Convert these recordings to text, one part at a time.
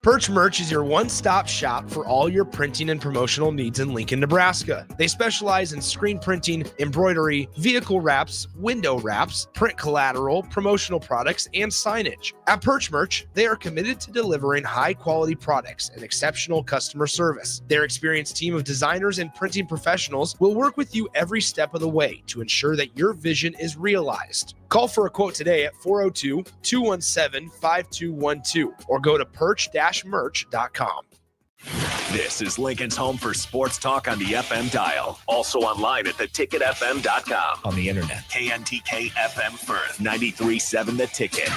Perch Merch is your one-stop shop for all your printing and promotional needs in Lincoln, Nebraska. They specialize in screen printing, embroidery, vehicle wraps, window wraps, print collateral, promotional products, and signage. At Perch Merch, they are committed to delivering high-quality products and exceptional customer service. Their experienced team of designers and printing professionals will work with you every step of the way to ensure that your vision is realized. Call for a quote today at 402-217-5212 or go to perch-merch.com. This is Lincoln's home for sports talk on the FM dial. Also online at theticketfm.com. On the internet. KNTK FM Firth, 93.7 The Ticket.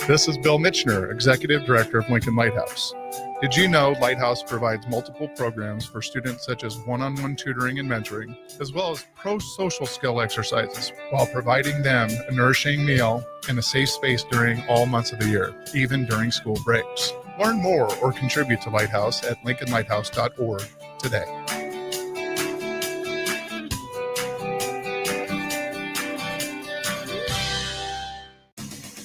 This is Bill Mitchner, Executive Director of Lincoln Lighthouse. Did you know Lighthouse provides multiple programs for students such as one-on-one tutoring and mentoring, as well as pro-social skill exercises, while providing them a nourishing meal and a safe space during all months of the year, even during school breaks? Learn more or contribute to Lighthouse at lincolnlighthouse.org today.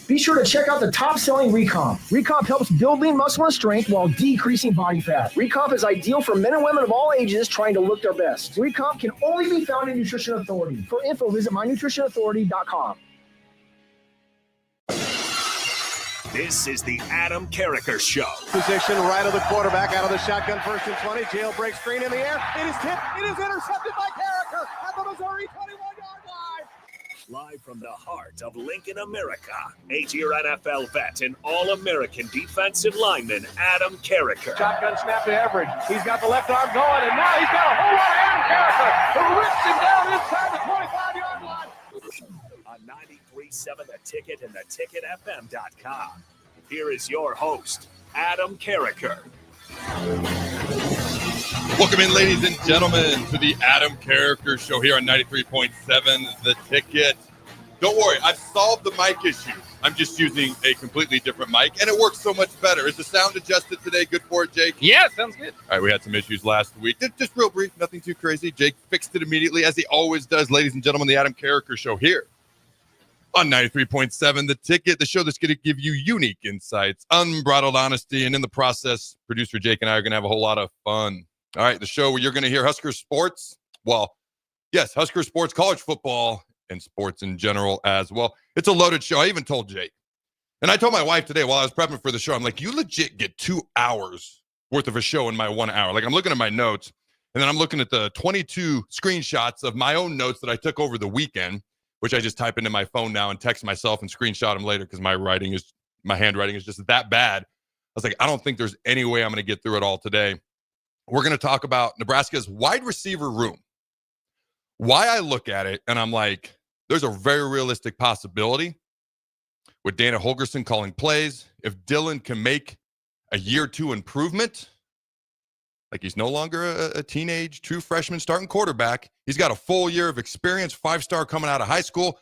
Be sure to check out the top-selling Recomp. Recomp helps build lean muscle and strength while decreasing body fat. Recomp is ideal for men and women of all ages trying to look their best. Recomp can only be found in Nutrition Authority. For info, visit mynutritionauthority.com. This is the Adam Carriker Show. Position right of the quarterback, out of the shotgun, 1st and 20. Jailbreak screen in the air. It is tipped. It is intercepted by Carriker at the Missouri 21-yard line. Live from the heart of Lincoln, America, 8-year NFL vet and All-American defensive lineman Adam Carriker. Shotgun snap to Everidge. He's got the left arm going, and now he's got a whole lot of Adam Carriker who rips him down inside the 25-yard line. On 93.7 The Ticket and theticketfm.com. Here is your host, Adam Carriker. Welcome in, ladies and gentlemen, to the Adam Carriker Show here on 93.7 The Ticket. Don't worry, I've solved the mic issue. I'm just using a completely different mic, and it works so much better. Is the sound adjusted today? Good for it, Jake? Yeah, sounds good. All right, we had some issues last week. Just real brief, nothing too crazy. Jake fixed it immediately, as he always does. Ladies and gentlemen, the Adam Carriker Show here on 93.7 The Ticket, the show that's going to give you unique insights, unbridled honesty, and in the process, producer Jake and I are going to have a whole lot of fun. All right, the show where you're going to hear Husker sports. Well, yes, Husker sports, college football, and sports in general as well. It's a loaded show. I even told Jake. And I told my wife today while I was prepping for the show, I'm like, you legit get 2 hours worth of a show in my 1 hour. Like, I'm looking at my notes, and then I'm looking at the 22 screenshots of my own notes that I took over the weekend, which I just type into my phone now and text myself and screenshot them later because my handwriting is just that bad. I was like, I don't think there's any way I'm going to get through it all today. We're going to talk about Nebraska's wide receiver room. Why I look at it, and I'm like, there's a very realistic possibility with Dana Holgorsen calling plays. If Dylan can make a year 2 improvement, like he's no longer a teenage, true freshman starting quarterback. He's got a full year of experience, 5-star coming out of high school.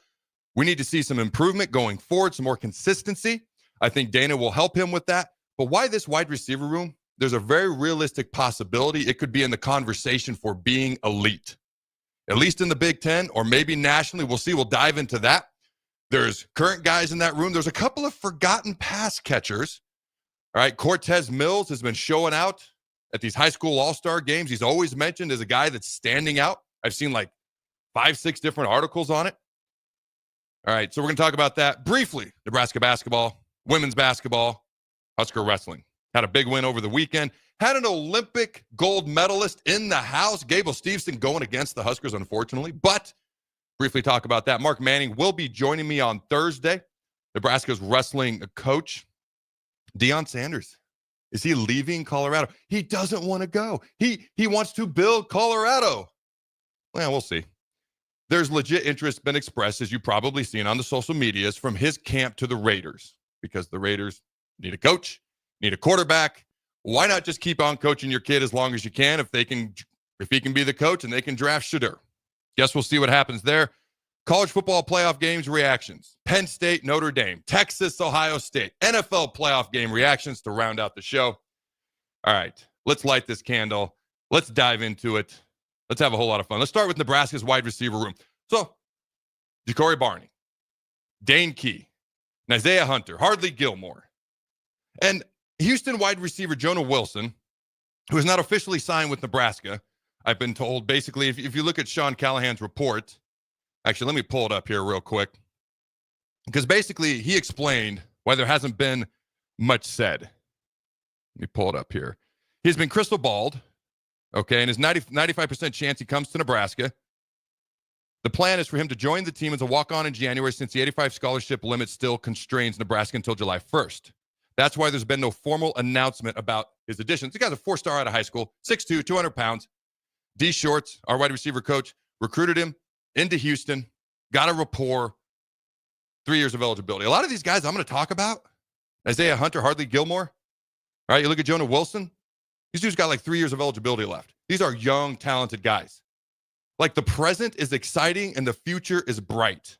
We need to see some improvement going forward, some more consistency. I think Dana will help him with that. But why this wide receiver room? There's a very realistic possibility it could be in the conversation for being elite, at least in the Big Ten or maybe nationally. We'll see. We'll dive into that. There's current guys in that room. There's a couple of forgotten pass catchers. All right, Cortez Mills has been showing out at these high school all-star games. He's always mentioned as a guy that's standing out. I've seen like 5-6 different articles on it. All right, so we're going to talk about that briefly. Nebraska basketball, women's basketball, Husker wrestling. Had a big win over the weekend. Had an Olympic gold medalist in the house. Gable Steveson going against the Huskers, unfortunately. But briefly talk about that. Mark Manning will be joining me on Thursday. Nebraska's wrestling coach, Deion Sanders. Is he leaving Colorado? He doesn't want to go. He wants to build Colorado. Well, we'll see. There's legit interest been expressed, as you've probably seen on the social medias, from his camp to the Raiders, because the Raiders need a coach, need a quarterback. Why not just keep on coaching your kid as long as you can if he can be the coach and they can draft Shedeur? Guess we'll see what happens there. College football playoff games reactions. Penn State, Notre Dame, Texas, Ohio State, NFL playoff game reactions to round out the show. All right, let's light this candle. Let's dive into it. Let's have a whole lot of fun. Let's start with Nebraska's wide receiver room. So, Ja'Cory Barney, Dane Key, Isaiah Hunter, Hardly Gilmore, And Houston wide receiver Jonah Wilson, who is not officially signed with Nebraska, I've been told, basically, if you look at Sean Callahan's report, actually, let me pull it up here real quick, because basically he explained why there hasn't been much said. Let me pull it up here. He's been crystal balled, okay, and his 95% chance he comes to Nebraska. The plan is for him to join the team as a walk-on in January, since the 85 scholarship limit still constrains Nebraska until July 1st. That's why there's been no formal announcement about his additions. The guy's a 4-star out of high school, 6'2", 200 pounds. D. Shorts, our wide receiver coach, recruited him into Houston, got a rapport, 3 years of eligibility. A lot of these guys I'm going to talk about, Isaiah Hunter, Hardly Gilmore, all right, you look at Jonah Wilson, these dudes got like 3 years of eligibility left. These are young, talented guys. Like, the present is exciting and the future is bright.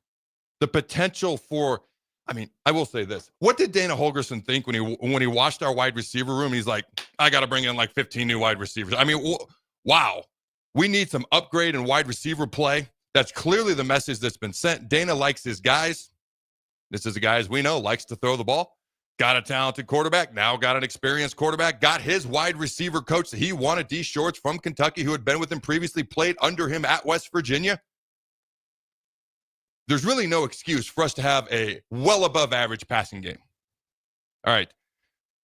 The potential for, I mean, I will say this. What did Dana Holgorsen think when he watched our wide receiver room? He's like, I got to bring in like 15 new wide receivers. I mean, wow. We need some upgrade in wide receiver play. That's clearly the message that's been sent. Dana likes his guys. This is a guy, as we know, likes to throw the ball. Got a talented quarterback, now got an experienced quarterback, got his wide receiver coach that he wanted, D. Shorts from Kentucky, who had been with him previously, played under him at West Virginia. There's really no excuse for us to have a well above average passing game. All right.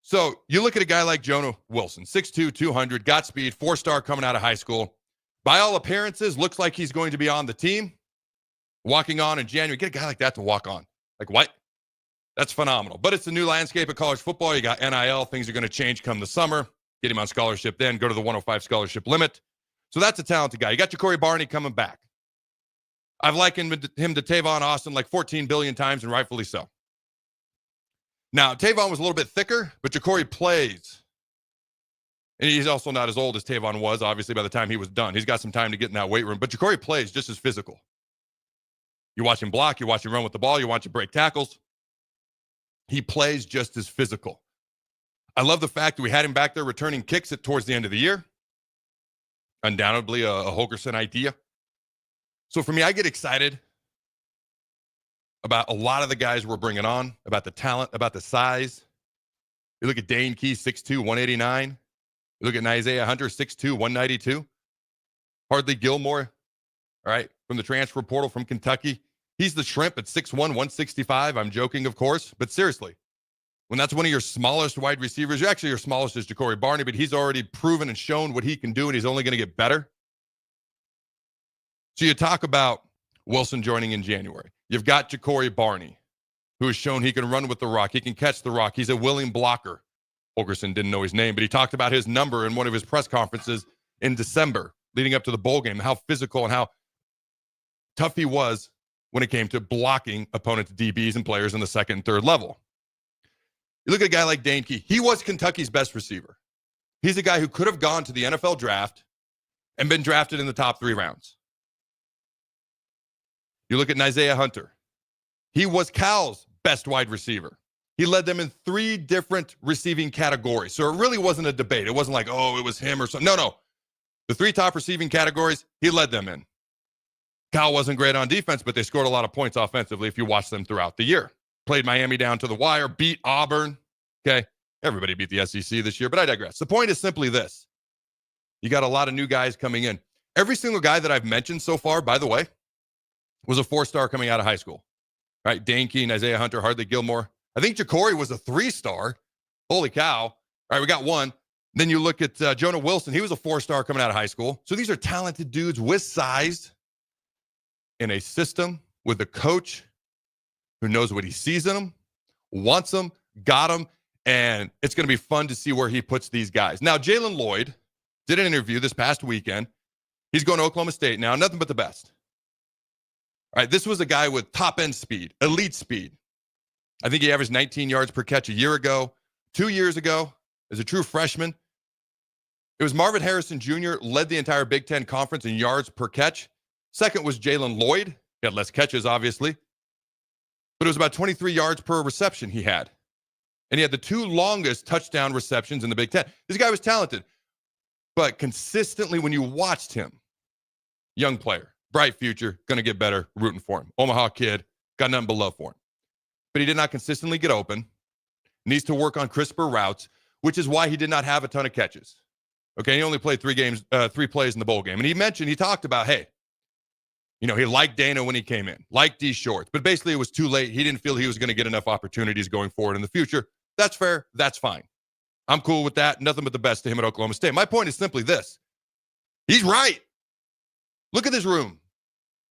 So you look at a guy like Jonah Wilson, 6'2", 200, got speed, 4-star coming out of high school. By all appearances, looks like he's going to be on the team, walking on in January. Get a guy like that to walk on. Like, what? That's phenomenal. But it's a new landscape of college football. You got NIL. Things are going to change come the summer. Get him on scholarship then. Go to the 105 scholarship limit. So that's a talented guy. You got Ja'Cory Barney coming back. I've likened him to Tavon Austin like 14 billion times, and rightfully so. Now, Tavon was a little bit thicker, but Ja'Cory plays. And he's also not as old as Tavon was, obviously, by the time he was done. He's got some time to get in that weight room. But Ja'Cory plays just as physical. You watch him block. You watch him run with the ball. You watch him break tackles. He plays just as physical. I love the fact that we had him back there returning kicks towards the end of the year. Undoubtedly a Holgorsen idea. So for me, I get excited about a lot of the guys we're bringing on, about the talent, about the size. You look at Dane Key, 6'2", 189. You look at Isaiah Hunter, 6'2", 192. Hardly Gilmore, all right, from the transfer portal from Kentucky. He's the shrimp at 6'1", 165. I'm joking, of course. But seriously, when that's one of your smallest wide receivers, you're actually your smallest is Ja'Cory Barney, but he's already proven and shown what he can do, and he's only going to get better. So you talk about Wilson joining in January. You've got Ja'Cory Barney, who has shown he can run with the rock. He can catch the rock. He's a willing blocker. Holgorsen didn't know his name, but he talked about his number in one of his press conferences in December, leading up to the bowl game, how physical and how tough he was when it came to blocking opponents' DBs and players in the second and third level. You look at a guy like Dane Key. He was Kentucky's best receiver. He's a guy who could have gone to the NFL draft and been drafted in the top 3 rounds. You look at Isaiah Hunter. He was Cal's best wide receiver. He led them in 3 different receiving categories. So it really wasn't a debate. It wasn't like, oh, it was him or something. No. The 3 top receiving categories, he led them in. Cal wasn't great on defense, but they scored a lot of points offensively if you watch them throughout the year. Played Miami down to the wire, beat Auburn. Okay, everybody beat the SEC this year, but I digress. The point is simply this. You got a lot of new guys coming in. Every single guy that I've mentioned so far, by the way, was a 4-star coming out of high school. All right, Dane Key, Isaiah Hunter, Hardly Gilmore. I think Ja'Cory was a 3-star. Holy cow. All right, we got one. Then you look at Jonah Wilson. He was a 4-star coming out of high school. So these are talented dudes with size in a system with a coach who knows what he sees in them, wants them, got them, and it's going to be fun to see where he puts these guys. Now, Jalen Lloyd did an interview this past weekend. He's going to Oklahoma State now, nothing but the best. All right, this was a guy with top-end speed, elite speed. I think he averaged 19 yards per catch a year ago. 2 years ago, as a true freshman, it was Marvin Harrison Jr. led the entire Big Ten Conference in yards per catch. Second was Jalen Lloyd. He had less catches, obviously. But it was about 23 yards per reception he had. And he had the 2 longest touchdown receptions in the Big Ten. This guy was talented. But consistently, when you watched him, young player, bright future, going to get better, rooting for him. Omaha kid, got nothing but love for him. But he did not consistently get open. needs to work on crisper routes, which is why he did not have a ton of catches. Okay, he only played 3 plays in the bowl game. And he talked about, hey, he liked Dana when he came in, liked D Shorts, but basically it was too late. He didn't feel he was going to get enough opportunities going forward in the future. That's fair. That's fine. I'm cool with that. Nothing but the best to him at Oklahoma State. My point is simply this. He's right. Look at this room.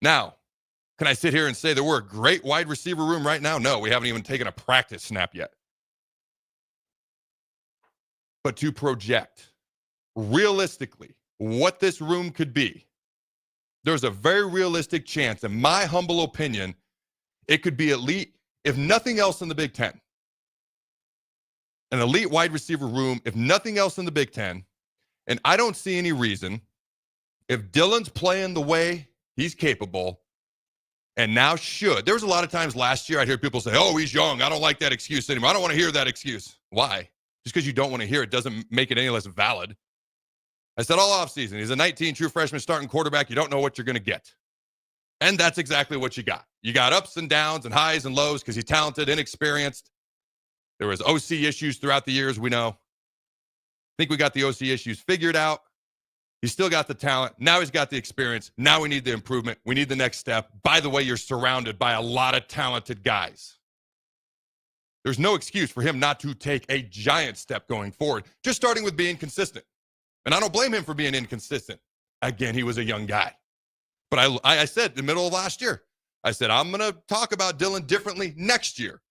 Now, can I sit here and say that we're a great wide receiver room right now? No, we haven't even taken a practice snap yet. But to project realistically what this room could be, there's a very realistic chance, in my humble opinion, it could be elite, if nothing else in the Big Ten. An elite wide receiver room, if nothing else in the Big Ten. And I don't see any reason, if Dylan's playing the way he's capable, and now should. There was a lot of times last year I'd hear people say, oh, he's young. I don't like that excuse anymore. I don't want to hear that excuse. Why? Just because you don't want to hear it doesn't make it any less valid. I said all offseason, he's a 19 true freshman starting quarterback. You don't know what you're going to get. And that's exactly what you got. You got ups and downs and highs and lows because he's talented, inexperienced. There was OC issues throughout the years, we know. I think we got the OC issues figured out. He's still got the talent. Now he's got the experience. Now we need the improvement. We need the next step. By the way, you're surrounded by a lot of talented guys. There's no excuse for him not to take a giant step going forward, just starting with being consistent. And I don't blame him for being inconsistent. Again, he was a young guy. But I said in the middle of last year, I said, I'm going to talk about Dylan differently next year.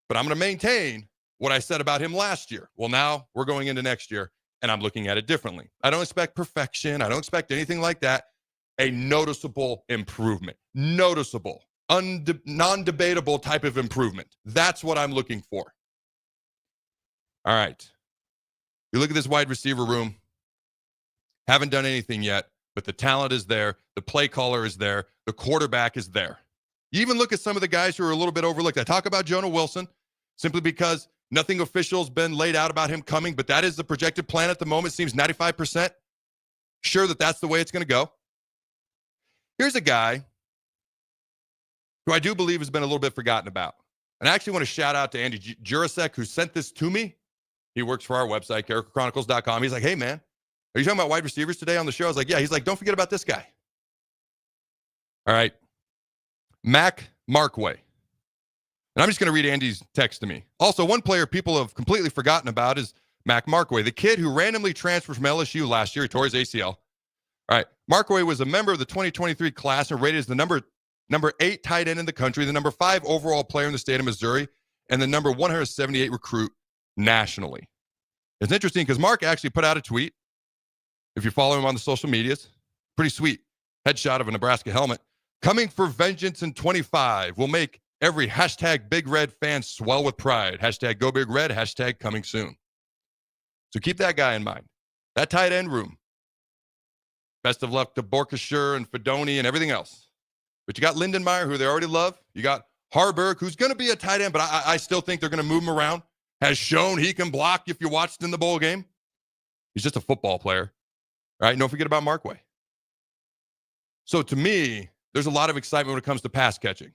But I'm going to maintain what I said about him last year. Well, now we're going into next year, and I'm looking at it differently. I don't expect perfection. I don't expect anything like that. A noticeable improvement. Noticeable. Non-debatable type of improvement. That's what I'm looking for. All right. You look at this wide receiver room. Haven't done anything yet, but the talent is there. The play caller is there. The quarterback is there. You even look at some of the guys who are a little bit overlooked. I talk about Jonah Wilson simply because nothing official has been laid out about him coming, but that is the projected plan at the moment. Seems 95% sure that that's the way it's going to go. Here's a guy who I do believe has been a little bit forgotten about. And I actually want to shout out to Andy Jurasek, who sent this to me. He works for our website, CarrikerChronicles.com. He's like, hey, man, are you talking about wide receivers today on the show? I was like, yeah. He's like, don't forget about this guy. All right. Mac Markway. And I'm just going to read Andy's text to me. Also, one player people have completely forgotten about is Mac Markway, the kid who randomly transferred from LSU last year. He tore his ACL. All right. Markway was a member of the 2023 class and rated as the number 8 tight end in the country, the number 5 overall player in the state of Missouri, and the number 178 recruit nationally. It's interesting because Mark actually put out a tweet. If you follow him on the social medias, pretty sweet headshot of a Nebraska helmet. Coming for vengeance in 25 will make every hashtag Big Red fan swell with pride. Hashtag Go Big Red, hashtag coming soon. So keep that guy in mind. That tight end room. Best of luck to Borkashire and Fedoni and everything else. But you got Lindenmeyer, who they already love. You got Harburg, who's going to be a tight end, but I still think they're going to move him around. Has shown he can block if you watched in the bowl game. He's just a football player. All right, don't forget about Markway. So to me, there's a lot of excitement when it comes to pass catching.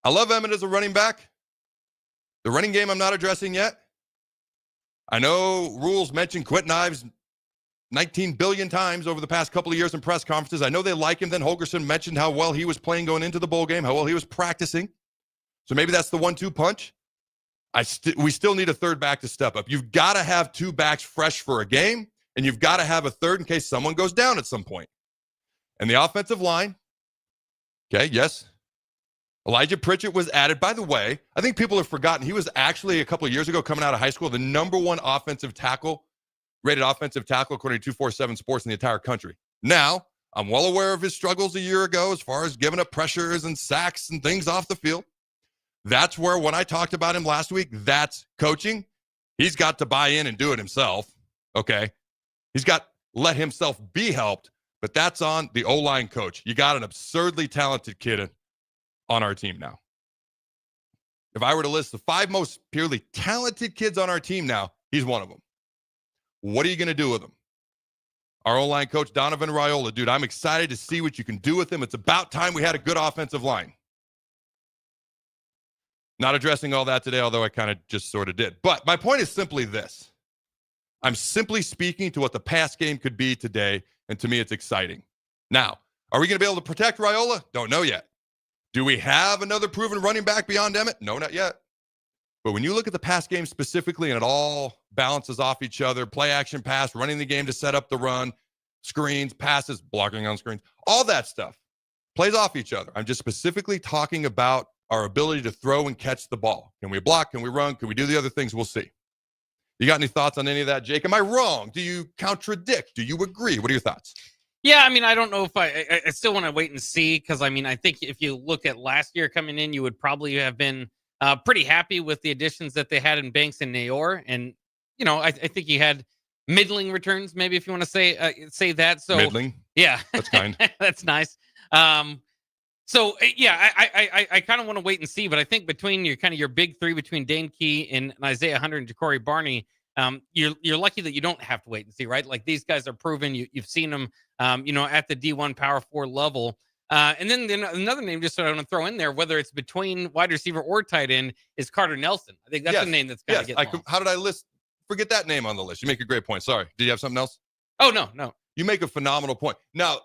I love Emmett as a running back. The running game I'm not addressing yet. I know Rules mentioned Quentin Ives 19 billion times over the past couple of years in press conferences. I know they like him. Then Holgorsen mentioned how well he was playing going into the bowl game, how well he was practicing. So maybe that's the 1-2 punch. We still need a third back to step up. You've got to have 2 backs fresh for a game, and you've got to have a third in case someone goes down at some point. And the offensive line, okay, yes, Elijah Pritchett was added. By the way, I think people have forgotten he was actually a couple of years ago coming out of high school the number 1 offensive tackle, rated offensive tackle according to 247 Sports in the entire country. Now, I'm well aware of his struggles a year ago as far as giving up pressures and sacks and things off the field. That's where, when I talked about him last week, that's coaching. He's got to buy in and do it himself, okay? He's got to let himself be helped, but that's on the O-line coach. You got an absurdly talented kid on our team now. If I were to list the 5 most purely talented kids on our team now, he's one of them. What are you going to do with him? Our O-line coach, Donovan Raiola, dude, I'm excited to see what you can do with him. It's about time we had a good offensive line. Not addressing all that today, although I kind of just sort of did. But my point is simply this. I'm simply speaking to what the pass game could be today, and to me, it's exciting. Now, are we going to be able to protect Raiola? Don't know yet. Do we have another proven running back beyond Emmett? No, not yet. But when you look at the pass game specifically, and it all balances off each other, play action pass, running the game to set up the run, screens, passes, blocking on screens, all that stuff plays off each other. I'm just specifically talking about our ability to throw and catch the ball. Can we block? Can we run? Can we do the other things? We'll see. You got any thoughts on any of that, Jake? Am I wrong? Do you contradict? Do you agree? What are your thoughts? Yeah, I mean, I don't know if I still want to wait and see, because, I mean, I think if you look at last year coming in, you would probably have been pretty happy with the additions that they had in Banks and Nayor. And, you know, I think you had middling returns, maybe, if you want to say that. So middling? Yeah. That's kind. That's nice. So, yeah, I kind of want to wait and see, but I think between your big three, between Dane Key and Isaiah Hunter and Ja'Cory Barney, you're lucky that you don't have to wait and see, right? Like, these guys are proven. You've seen them, at the D1 Power 4 level. And then another name just so I want to throw in there, whether it's between wide receiver or tight end, is Carter Nelson. I think that's a name that's got to get lost. How did I list? Forget that name on the list. You make a great point. Sorry. Did you have something else? Oh, no. You make a phenomenal point. Now,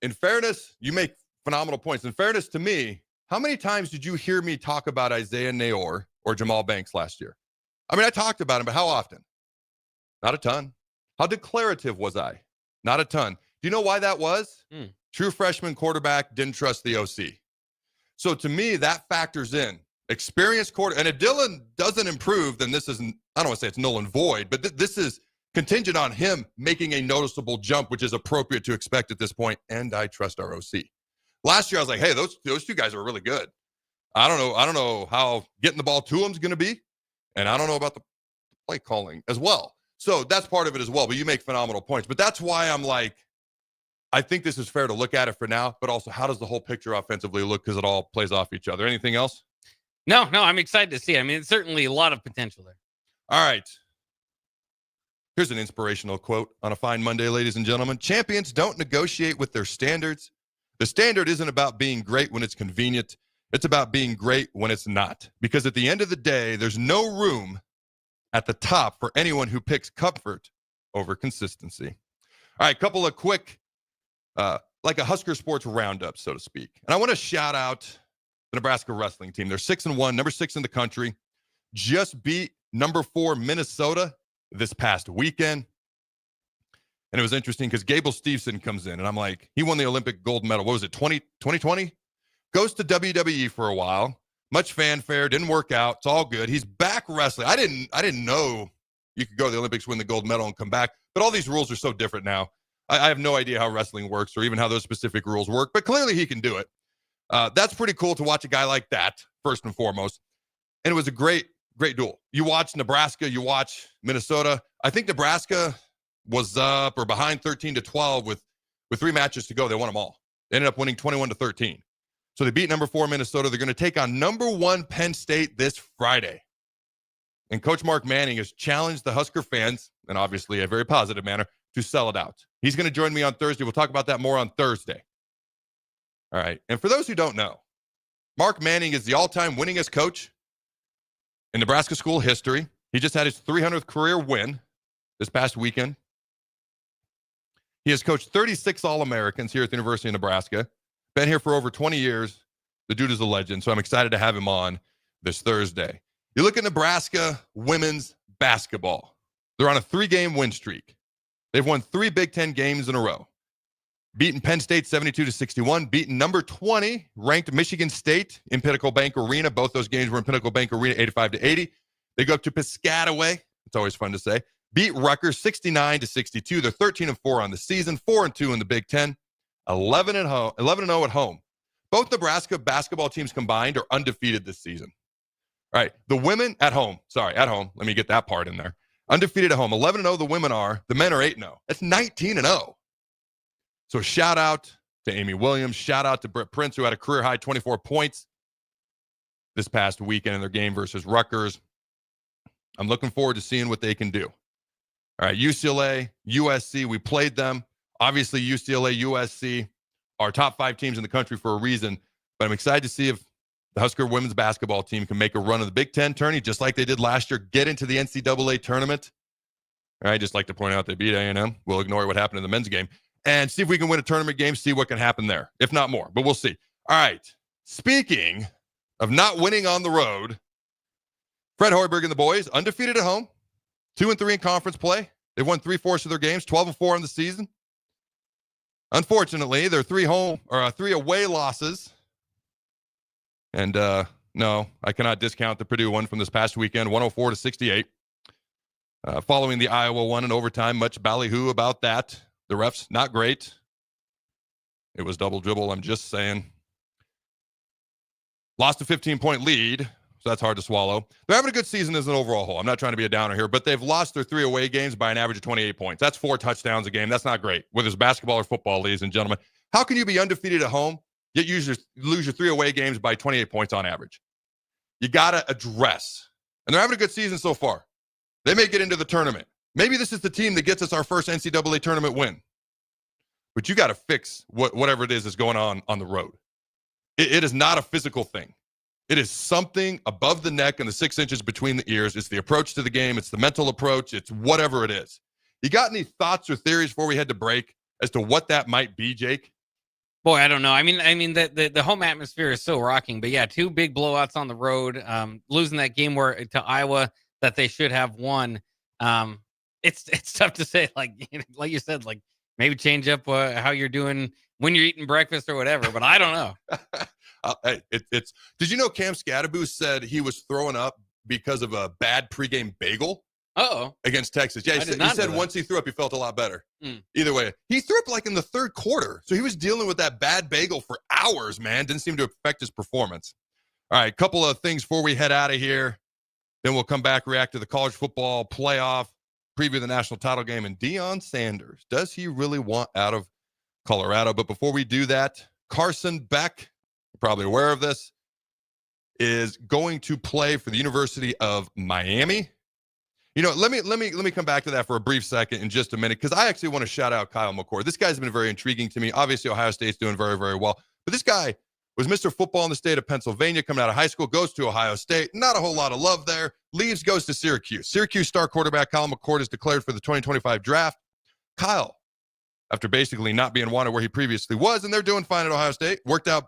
in fairness, you make phenomenal points. In fairness to me, how many times did you hear me talk about Isaiah Nayor or Jamal Banks last year? I mean, I talked about him, but how often? Not a ton. How declarative was I? Not a ton. Do you know why that was? True freshman quarterback, didn't trust the OC. So to me, that factors in. Experienced quarter, and if Dylan doesn't improve, then this isn't, I don't want to say it's null and void, but this is contingent on him making a noticeable jump, which is appropriate to expect at this point, and I trust our OC. Last year, I was like, hey, those two guys are really good. I don't know how getting the ball to them is going to be, and I don't know about the play calling as well. So that's part of it as well, but you make phenomenal points. But that's why I'm like, I think this is fair to look at it for now, but also how does the whole picture offensively look, because it all plays off each other. Anything else? No, I'm excited to see. I mean, it's certainly a lot of potential there. All right. Here's an inspirational quote on a fine Monday, ladies and gentlemen. Champions don't negotiate with their standards. The standard isn't about being great when it's convenient. It's about being great when it's not. Because at the end of the day, there's no room at the top for anyone who picks comfort over consistency. All right, couple of quick, like a Husker sports roundup, so to speak. And I want to shout out the Nebraska wrestling team. They're 6-1, number 6 in the country. Just beat number 4 Minnesota this past weekend. And it was interesting because Gable Steveson comes in, and I'm like, he won the Olympic gold medal. What was it, 2020? Goes to WWE for a while. Much fanfare, didn't work out. It's all good. He's back wrestling. I didn't know you could go to the Olympics, win the gold medal, and come back. But all these rules are so different now. I have no idea how wrestling works or even how those specific rules work, but clearly he can do it. That's pretty cool to watch a guy like that, first and foremost. And it was a great duel. You watch Nebraska, you watch Minnesota. I think Nebraska was up or behind 13-12 with 3 matches to go. They won them all. They ended up winning 21-13. So they beat number 4 Minnesota. They're going to take on number 1 Penn State this Friday. And Coach Mark Manning has challenged the Husker fans, and obviously a very positive manner, to sell it out. He's going to join me on Thursday. We'll talk about that more on Thursday. All right. And for those who don't know, Mark Manning is the all-time winningest coach in Nebraska school history. He just had his 300th career win this past weekend. He has coached 36 All-Americans here at the University of Nebraska. Been here for over 20 years. The dude is a legend, so I'm excited to have him on this Thursday. You look at Nebraska women's basketball. They're on a 3-game win streak. They've won 3 Big Ten games in a row. Beaten Penn State 72-61. Beaten number 20, ranked Michigan State in Pinnacle Bank Arena. Both those games were in Pinnacle Bank Arena, 85-80. They go up to Piscataway. It's always fun to say. Beat Rutgers 69-62. They're 13-4 on the season, 4-2 in the Big Ten, 11-0 at home. Both Nebraska basketball teams combined are undefeated this season. All right, the women at home. Let me get that part in there. Undefeated at home, 11-0 the women are. The men are 8-0. That's 19-0. So shout out to Amy Williams. Shout out to Britt Prince, who had a career-high 24 points this past weekend in their game versus Rutgers. I'm looking forward to seeing what they can do. All right, UCLA, USC, we played them. Obviously, UCLA, USC are top 5 teams in the country for a reason, but I'm excited to see if the Husker women's basketball team can make a run of the Big Ten tourney just like they did last year, get into the NCAA tournament. I just like to point out they beat A&M. We'll ignore what happened in the men's game and see if we can win a tournament game, see what can happen there, if not more, but we'll see. All right. Speaking of not winning on the road, Fred Hoiberg and the boys, undefeated at home, 2-3 in conference play. They've won 3/4 of their games, 12-4 in the season. Unfortunately, they're 3 away losses. And no, I cannot discount the Purdue one from this past weekend, 104-68. Following the Iowa one in overtime, much ballyhoo about that. The refs, not great. It was double dribble, I'm just saying. Lost a 15-point lead, so that's hard to swallow. They're having a good season as an overall whole. I'm not trying to be a downer here, but they've lost their 3 away games by an average of 28 points. That's 4 touchdowns a game. That's not great, whether it's basketball or football, ladies and gentlemen. How can you be undefeated at home, yet lose your 3 away games by 28 points on average? You got to address. And they're having a good season so far. They may get into the tournament. Maybe this is the team that gets us our first NCAA tournament win. But you got to fix whatever it is that's going on the road. It is not a physical thing. It is something above the neck and the 6 inches between the ears. It's the approach to the game. It's the mental approach. It's whatever it is. You got any thoughts or theories before we head to break as to what that might be, Jake? Boy, I don't know. I mean, the home atmosphere is so rocking. But yeah, 2 big blowouts on the road. Losing that game to Iowa that they should have won. It's tough to say. Like you said, like maybe change up how you're doing when you're eating breakfast or whatever. But I don't know. Did you know Cam Scadaboo said he was throwing up because of a bad pregame bagel? Against Texas. Yeah, he said once he threw up, he felt a lot better. Either way, he threw up like in the 3rd quarter. So he was dealing with that bad bagel for hours, man. Didn't seem to affect his performance. All right, couple of things before we head out of here. Then we'll come back, react to the college football playoff, preview the national title game, and Deion Sanders. Does he really want out of Colorado? But before we do that, Carson Beck, you're probably aware of this, is going to play for the University of Miami. You know, let me come back to that for a brief second in just a minute, because I actually want to shout out Kyle McCord. This guy's been very intriguing to me. Obviously, Ohio State's doing very, very well. But this guy was Mr. Football in the state of Pennsylvania, coming out of high school, goes to Ohio State. Not a whole lot of love there. Leaves, goes to Syracuse. Syracuse star quarterback Kyle McCord is declared for the 2025 draft. Kyle, after basically not being wanted where he previously was, and they're doing fine at Ohio State, worked out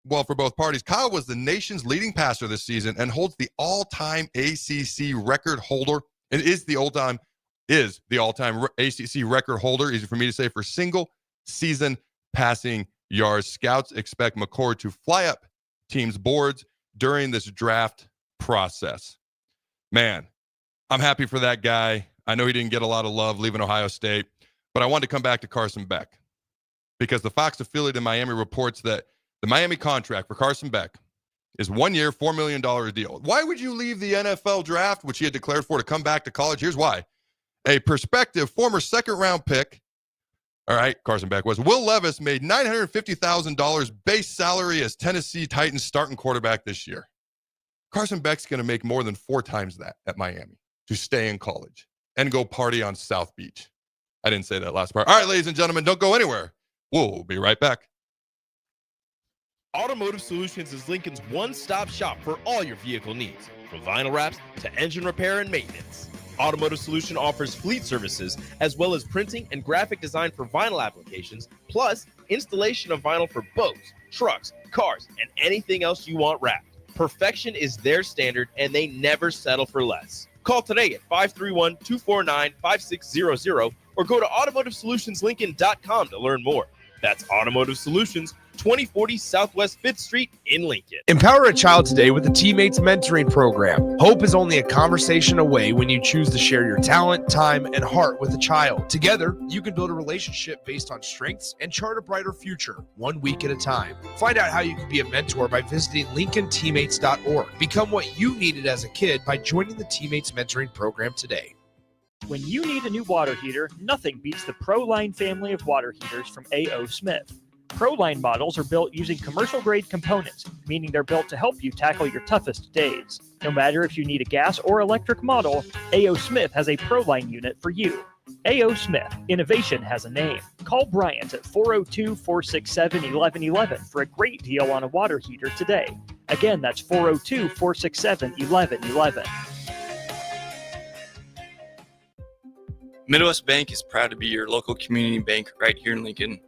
well for both parties. Kyle was the nation's leading passer this season and holds the all-time ACC record holder, and is the all-time ACC record holder, easy for me to say, for single season passing yards. Scouts expect McCord to fly up teams' boards during this draft process. Man, I'm happy for that guy. I know he didn't get a lot of love leaving Ohio State, but I wanted to come back to Carson Beck because the Fox affiliate in Miami reports that the Miami contract for Carson Beck is 1 year, $4 million deal. Why would you leave the NFL draft, which he had declared for, to come back to college? Here's why. A prospective former 2nd-round pick, all right, Carson Beck was, Will Levis made $950,000 base salary as Tennessee Titans starting quarterback this year. Carson Beck's going to make more than 4 times that at Miami to stay in college and go party on South Beach. I didn't say that last part. All right, ladies and gentlemen, don't go anywhere. We'll be right back. Automotive Solutions is Lincoln's one-stop shop for all your vehicle needs, from vinyl wraps to engine repair and maintenance. Automotive Solution offers fleet services as well as printing and graphic design for vinyl applications, plus installation of vinyl for boats, trucks, cars, and anything else you want wrapped. Perfection is their standard, and they never settle for less. Call today at 531-249-5600 or go to automotivesolutionslincoln.com to learn more. That's Automotive Solutions, 2040 Southwest 5th Street in Lincoln. Empower a child today with the Teammates Mentoring Program. Hope is only a conversation away when you choose to share your talent, time, and heart with a child. Together, you can build a relationship based on strengths and chart a brighter future, 1 week at a time. Find out how you can be a mentor by visiting LincolnTeammates.org. Become what you needed as a kid by joining the Teammates Mentoring Program today. When you need a new water heater, nothing beats the ProLine family of water heaters from A.O. Smith. ProLine models are built using commercial-grade components, meaning they're built to help you tackle your toughest days. No matter if you need a gas or electric model, A.O. Smith has a ProLine unit for you. A.O. Smith, innovation has a name. Call Bryant at 402-467-1111 for a great deal on a water heater today. Again, that's 402-467-1111. Midwest Bank is proud to be your local community bank right here in Lincoln.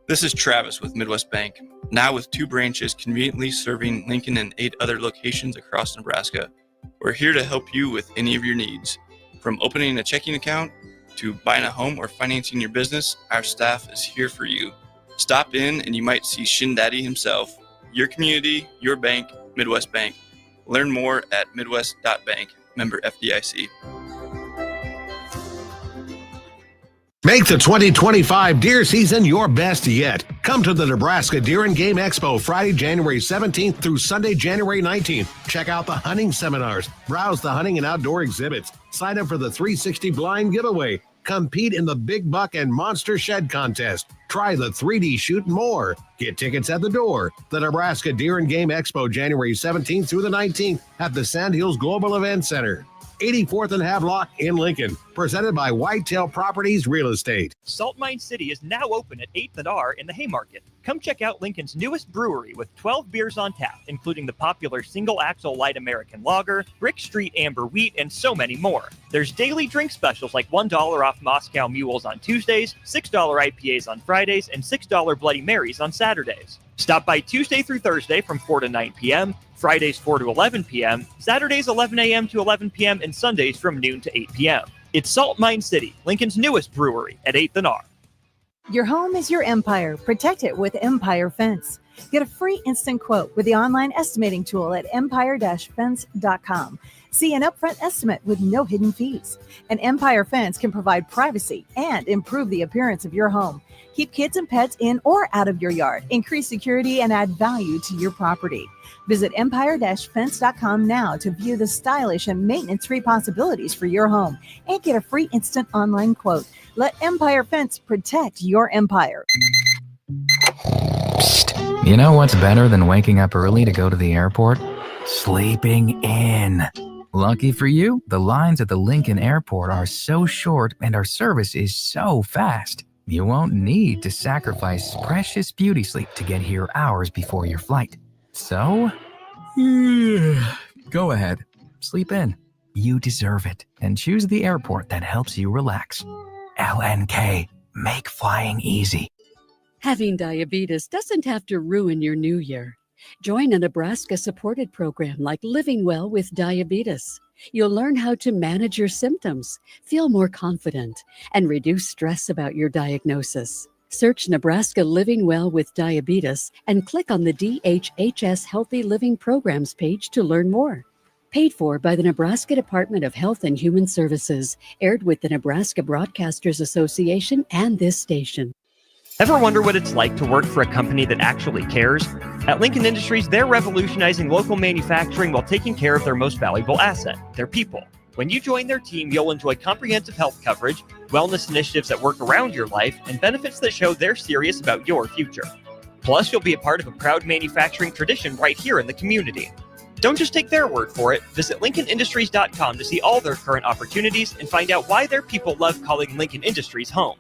This is Travis with Midwest Bank, now with 2 branches conveniently serving Lincoln and 8 other locations across Nebraska. We're here to help you with any of your needs. From opening a checking account to buying a home or financing your business, our staff is here for you. Stop in and you might see Shin Daddy himself. Your community, your bank, Midwest Bank. Learn more at midwest.bank, member FDIC. Make the 2025 deer season your best yet. Come to the Nebraska Deer and Game Expo Friday, January 17th through Sunday, January 19th. Check out the hunting seminars, browse the hunting and outdoor exhibits, sign up for the 360 blind giveaway, compete in the Big Buck and Monster Shed contest, try the 3D shoot and more. Get tickets at the door. The Nebraska Deer and Game Expo, January 17th through the 19th at the Sandhills Global Event Center. 84th and Havelock in Lincoln, presented by Whitetail Properties Real Estate. Salt Mine City is now open at 8th and R in the Haymarket. Come check out Lincoln's newest brewery with 12 beers on tap, including the popular Single Axle Light American Lager, Brick Street Amber Wheat, and so many more. There's daily drink specials like $1 off Moscow Mules on Tuesdays, $6 IPAs on Fridays, and $6 Bloody Marys on Saturdays. Stop by Tuesday through Thursday from 4 to 9 p.m., Fridays 4 to 11 p.m., Saturdays 11 a.m. to 11 p.m., and Sundays from noon to 8 p.m. It's Salt Mine City, Lincoln's newest brewery at 8th and R. Your home is your empire. Protect it with Empire Fence. Get a free instant quote with the online estimating tool at empire-fence.com. See an upfront estimate with no hidden fees. An Empire Fence can provide privacy and improve the appearance of your home. Keep kids and pets in or out of your yard. Increase security and add value to your property. Visit empire-fence.com now to view the stylish and maintenance-free possibilities for your home and get a free instant online quote. Let Empire Fence protect your empire. Psst. You know what's better than waking up early to go to the airport? Sleeping in. Lucky for you, the lines at the Lincoln Airport are so short and our service is so fast. You won't need to sacrifice precious beauty sleep to get here hours before your flight. So, go ahead, sleep in. You deserve it, and choose the airport that helps you relax. LNK, make flying easy. Having diabetes doesn't have to ruin your new year. Join a Nebraska-supported program like Living Well with Diabetes. You'll learn how to manage your symptoms, feel more confident, and reduce stress about your diagnosis. Search Nebraska Living Well with Diabetes and click on the DHHS Healthy Living Programs page to learn more. Paid for by the Nebraska Department of Health and Human Services, aired with the Nebraska Broadcasters Association and this station. Ever wonder what it's like to work for a company that actually cares? At Lincoln Industries, they're revolutionizing local manufacturing while taking care of their most valuable asset, their people. When you join their team, you'll enjoy comprehensive health coverage, wellness initiatives that work around your life, and benefits that show they're serious about your future. Plus, you'll be a part of a proud manufacturing tradition right here in the community. Don't just take their word for it. Visit LincolnIndustries.com to see all their current opportunities and find out why their people love calling Lincoln Industries home.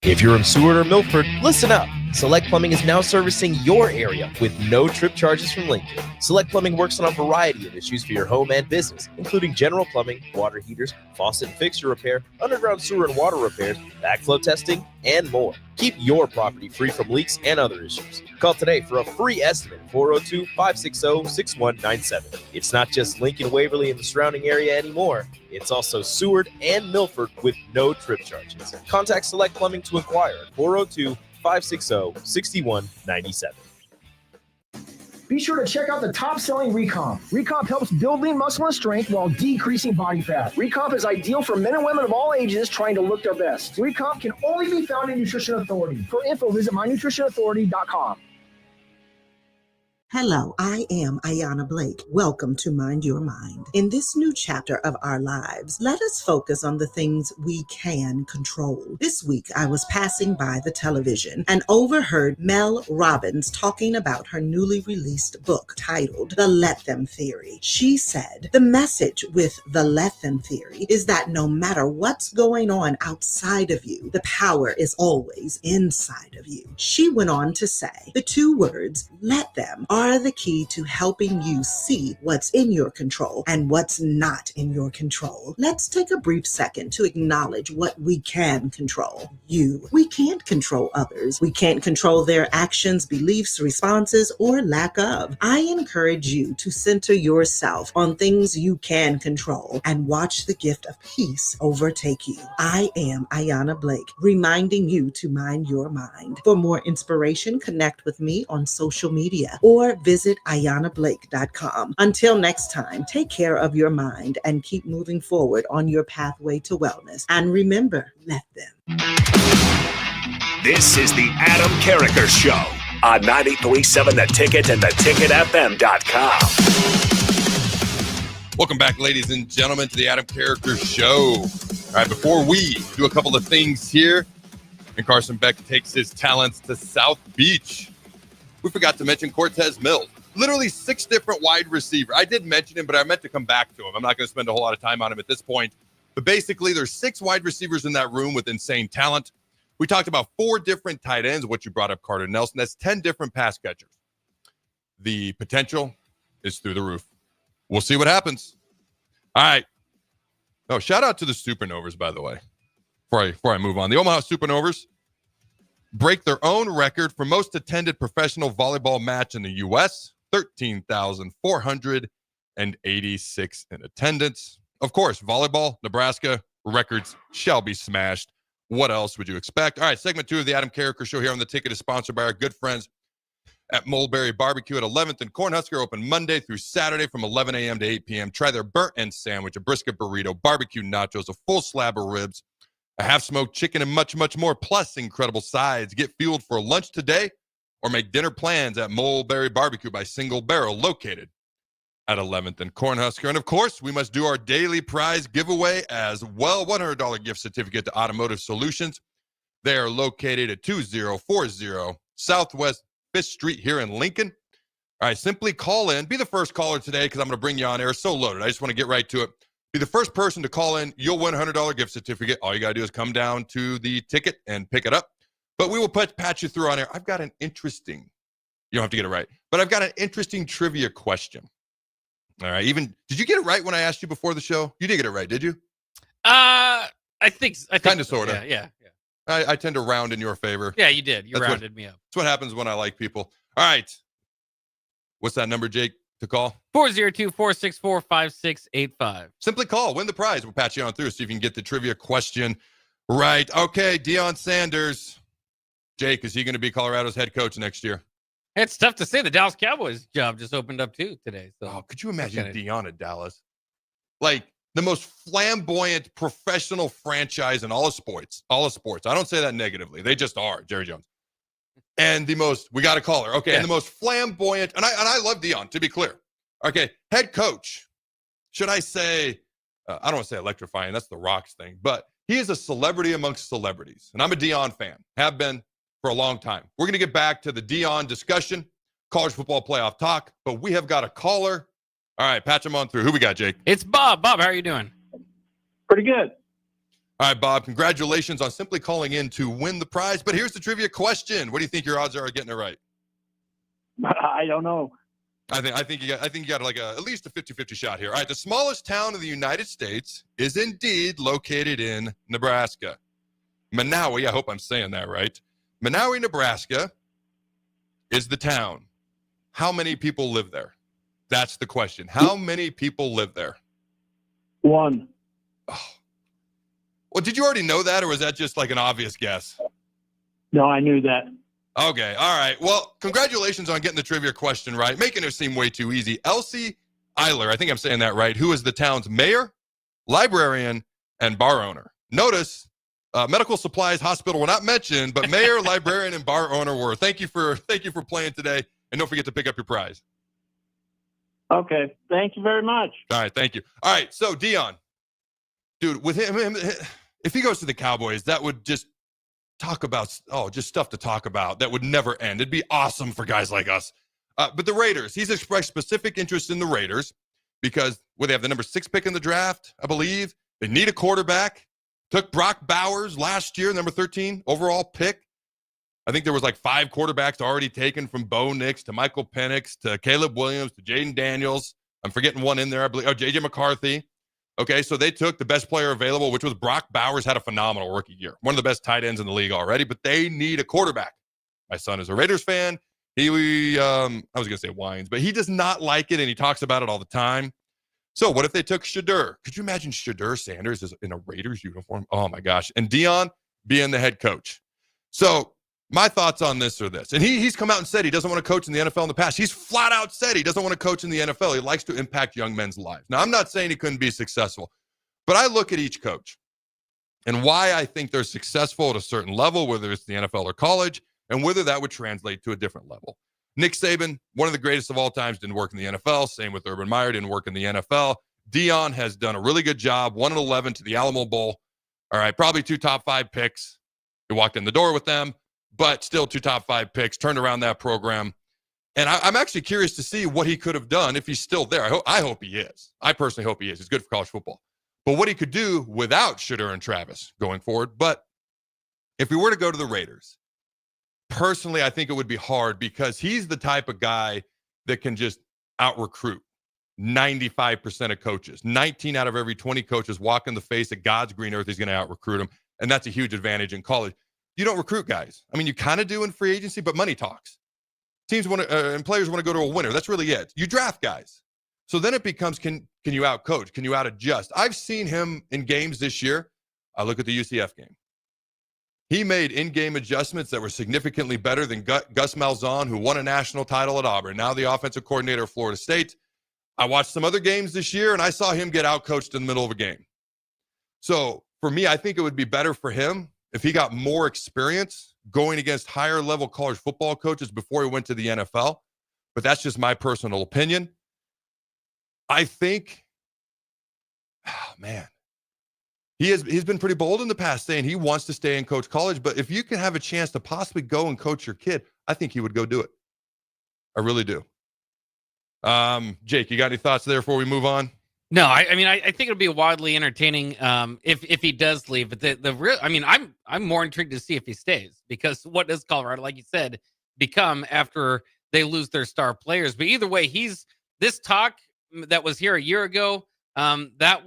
If you're in Seward or Milford, listen up. Select Plumbing is now servicing your area with no trip charges from Lincoln. Select Plumbing works on a variety of issues for your home and business, including general plumbing, water heaters, faucet and fixture repair, underground sewer and water repairs, backflow testing, and more. Keep your property free from leaks and other issues. Call today for a free estimate, 402-560-6197. It's not just Lincoln, Waverly, and the surrounding area anymore. It's also Seward and Milford with no trip charges. Contact Select Plumbing to inquire at 402-560-6197. Be sure to check out the top-selling Recomp. Recomp helps build lean muscle and strength while decreasing body fat. Recomp is ideal for men and women of all ages trying to look their best. Recomp can only be found in Nutrition Authority. For info, visit mynutritionauthority.com. Hello, I am Ayanna Blake. Welcome to Mind Your Mind. In this new chapter of our lives, let us focus on the things we can control. This week, I was passing by the television and overheard Mel Robbins talking about her newly released book titled The Let Them Theory. She said, the message with the Let Them Theory is that no matter what's going on outside of you, the power is always inside of you. She went on to say, the two words, let them, are are the key to helping you see what's in your control and what's not in your control. Let's take a brief second to acknowledge what we can control. We can't control others. We can't control their actions, beliefs, responses, or lack of. I encourage you to center yourself on things you can control and watch the gift of peace overtake you. I am Ayanna Blake, reminding you to mind your mind. For more inspiration, connect with me on social media or visit ayannablake.com. Until next time, take care of your mind and keep moving forward on your pathway to wellness. And remember, let them. This is the Adam Carriker Show on 93.7 The Ticket and theticketfm.com. Welcome back, ladies and gentlemen, to the Adam Carriker Show. All right, before we do a couple of things here, and Carson Beck takes his talents to South Beach, we forgot to mention Cortez Mills. Literally 6 different wide receivers. I did mention him, but I meant to come back to him. I'm not going to spend a whole lot of time on him at this point. But basically, there's 6 wide receivers in that room with insane talent. We talked about 4 different tight ends, what you brought up, Carter Nelson. That's 10 different pass catchers. The potential is through the roof. We'll see what happens. All right. Oh, shout out to the Supernovas, by the way, before I move on. The Omaha Supernovas break their own record for most attended professional volleyball match in the U.S., 13,486 in attendance. Of course, volleyball, Nebraska, records shall be smashed. What else would you expect? All right, segment 2 of the Adam Carriker Show here on The Ticket is sponsored by our good friends at Mulberry Barbecue at 11th and Cornhusker, open Monday through Saturday from 11 a.m. to 8 p.m. Try their burnt end sandwich, a brisket burrito, barbecue nachos, a full slab of ribs, a half-smoked chicken, and much, much more, plus incredible sides. Get fueled for lunch today or make dinner plans at Mulberry Barbecue by Single Barrel, located at 11th and Cornhusker. And, of course, we must do our daily prize giveaway as well. $100 gift certificate to Automotive Solutions. They are located at 2040 Southwest 5th Street here in Lincoln. All right, simply call in. Be the first caller today because I'm going to bring you on air. So loaded. I just want to get right to it. Be the first person to call in. You'll win a $100 gift certificate. All you got to do is come down to the ticket and pick it up. But we will patch you through on air. I've got an interesting, you don't have to get it right, but I've got an interesting trivia question. All right. Did you get it right when I asked you before the show? You did get it right, did you? I think kind of, sort of. Yeah. I tend to round in your favor. Yeah, you did. You rounded me up. That's what happens when I like people. All right. What's that number, Jake, to call? 402-464-5685. Simply call. Win the prize. We'll patch you on through so you can get the trivia question right. Okay, Deion Sanders. Jake, is he going to be Colorado's head coach next year? It's tough to say. The Dallas Cowboys job just opened up too today. So could you imagine Deion at Dallas? Like the most flamboyant professional franchise in all of sports. All of sports. I don't say that negatively. They just are, Jerry Jones. And we got a caller. Okay. Yeah. And the most flamboyant, and I love Deion, to be clear. Okay. Head coach. Should I say, I don't want to say electrifying. That's the Rock's thing. But he is a celebrity amongst celebrities. And I'm a Deion fan. Have been for a long time. We're going to get back to the Deion discussion, college football playoff talk, but we have got a caller. All right, patch him on through. Who we got, Jake? It's Bob. Bob, how are you doing? Pretty good. All right, Bob, congratulations on simply calling in to win the prize. But here's the trivia question. What do you think your odds are of getting it right? I don't know. I think you got like at least a 50-50 shot here. All right, the smallest town in the United States is indeed located in Nebraska. Manawi, I hope I'm saying that right. Manawi, Nebraska is the town. How many people live there? That's the question. How many people live there? 1. Oh. Well, did you already know that, or was that just like an obvious guess? No, I knew that. Okay, all right. Well, congratulations on getting the trivia question right, making it seem way too easy. Elsie Eiler, I think I'm saying that right, who is the town's mayor, librarian, and bar owner. Notice medical supplies hospital were not mentioned, but mayor, librarian, and bar owner were. Thank you for playing today, and don't forget to pick up your prize. Okay, thank you very much. All right, thank you. All right, so Deion, dude, with him, if he goes to the Cowboys, that would just talk about just stuff to talk about that would never end. It'd be awesome for guys like us. But the Raiders, he's expressed specific interest in the Raiders because they have the number 6 pick in the draft, I believe. They need a quarterback. Took Brock Bowers last year, number 13 overall pick. I think there was like 5 quarterbacks already taken, from Bo Nix to Michael Penix to Caleb Williams to Jaden Daniels. I'm forgetting one in there, I believe. Oh, J.J. McCarthy. Okay, so they took the best player available, which was Brock Bowers. Had a phenomenal rookie year. One of the best tight ends in the league already, but they need a quarterback. My son is a Raiders fan. I was going to say whines, but he does not like it, and he talks about it all the time. So what if they took Shadur? Could you imagine Shadur Sanders is in a Raiders uniform? Oh, my gosh. And Deion being the head coach. So my thoughts on this are this. And he's come out and said he doesn't want to coach in the NFL in the past. He's flat out said he doesn't want to coach in the NFL. He likes to impact young men's lives. Now, I'm not saying he couldn't be successful, but I look at each coach and why I think they're successful at a certain level, whether it's the NFL or college, and whether that would translate to a different level. Nick Saban, one of the greatest of all times, didn't work in the NFL. Same with Urban Meyer, didn't work in the NFL. Deion has done a really good job, 1-11 to the Alamo Bowl. All right, probably 2 top 5 picks. He walked in the door with them, but still 2 top 5 picks, turned around that program. And I'm actually curious to see what he could have done if he's still there. I hope he is. I personally hope he is. It's good for college football. But what he could do without Shadur and Travis going forward. But if we were to go to the Raiders, personally, I think it would be hard because he's the type of guy that can just out-recruit 95% of coaches. 19 out of every 20 coaches walk in the face of God's green earth. He's going to out-recruit them, and that's a huge advantage in college. You don't recruit guys. I mean, you kind of do in free agency, but money talks. Teams want to, and players want to go to a winner. That's really it. You draft guys. So then it becomes, can you out-coach? Can you out-adjust? I've seen him in games this year. I look at the UCF game. He made in-game adjustments that were significantly better than Gus Malzahn, who won a national title at Auburn, now the offensive coordinator of Florida State. I watched some other games this year, and I saw him get out-coached in the middle of a game. So for me, I think it would be better for him if he got more experience going against higher-level college football coaches before he went to the NFL. But that's just my personal opinion. I think, he's been pretty bold in the past saying he wants to stay and coach college. But if you can have a chance to possibly go and coach your kid, I think he would go do it. I really do. Jake, you got any thoughts there before we move on? No, I think it'll be wildly entertaining if he does leave. But the real, I'm more intrigued to see if he stays, because what does Colorado, like you said, become after they lose their star players? But either way, this talk that was here a year ago, that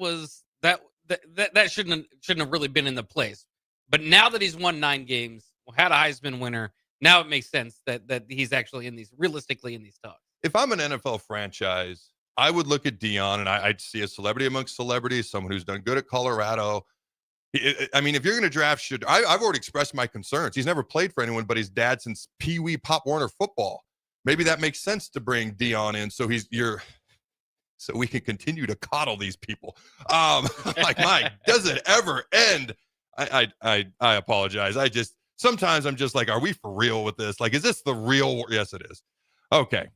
shouldn't have really been in the place. But now that he's won 9 games, had a Heisman winner, now it makes sense that he's actually realistically in these talks. If I'm an NFL franchise, I would look at Deion, and I'd see a celebrity amongst celebrities, someone who's done good at Colorado. I mean, if you're going to draft Shadur, I've already expressed my concerns. He's never played for anyone but his dad since Pee Wee Pop Warner football. Maybe that makes sense to bring Deion in, so so we can continue to coddle these people. Like, Mike, does it ever end? I apologize. Sometimes I'm just like, are we for real with this? Like, is this the real? Yes, it is. Okay.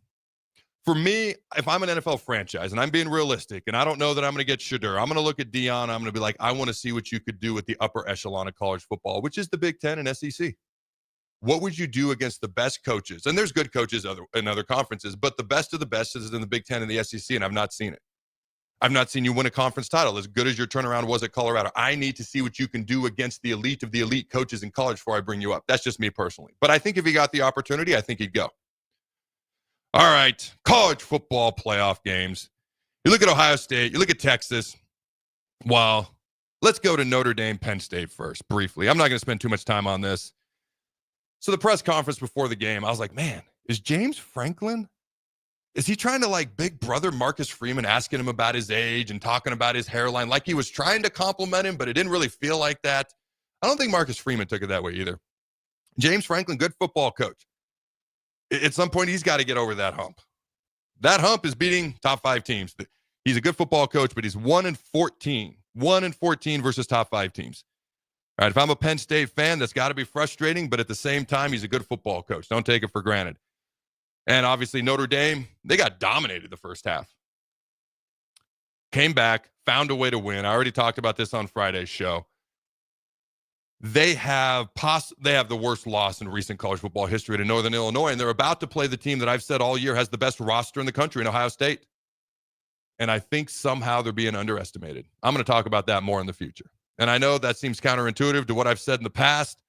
For me, if I'm an NFL franchise and I'm being realistic and I don't know that I'm going to get Shadur, I'm going to look at Deion. I'm going to be like, I want to see what you could do with the upper echelon of college football, which is the Big Ten and SEC. What would you do against the best coaches? And there's good coaches in other conferences, but the best of the best is in the Big Ten and the SEC, and I've not seen it. I've not seen you win a conference title as good as your turnaround was at Colorado. I need to see what you can do against the elite of the elite coaches in college before I bring you up. That's just me personally. But I think if he got the opportunity, I think he'd go. All right, college football playoff games. You look at Ohio State, you look at Texas. Well, let's go to Notre Dame, Penn State first, briefly. I'm not going to spend too much time on this. So the press conference before the game, I was like, man, is James Franklin, is he trying to like big brother Marcus Freeman, asking him about his age and talking about his hairline, like he was trying to compliment him, but it didn't really feel like that? I don't think Marcus Freeman took it that way either. James Franklin, good football coach. At some point, he's got to get over that hump. That hump is beating top 5 teams. He's a good football coach, but he's 1-14. 1-14 versus top 5 teams. All right, if I'm a Penn State fan, that's got to be frustrating, but at the same time, he's a good football coach. Don't take it for granted. And obviously, Notre Dame, they got dominated the first half. Came back, found a way to win. I already talked about this on Friday's show. They have the worst loss in recent college football history to Northern Illinois, and they're about to play the team that I've said all year has the best roster in the country in Ohio State. And I think somehow they're being underestimated. I'm going to talk about that more in the future. And I know that seems counterintuitive to what I've said in the past,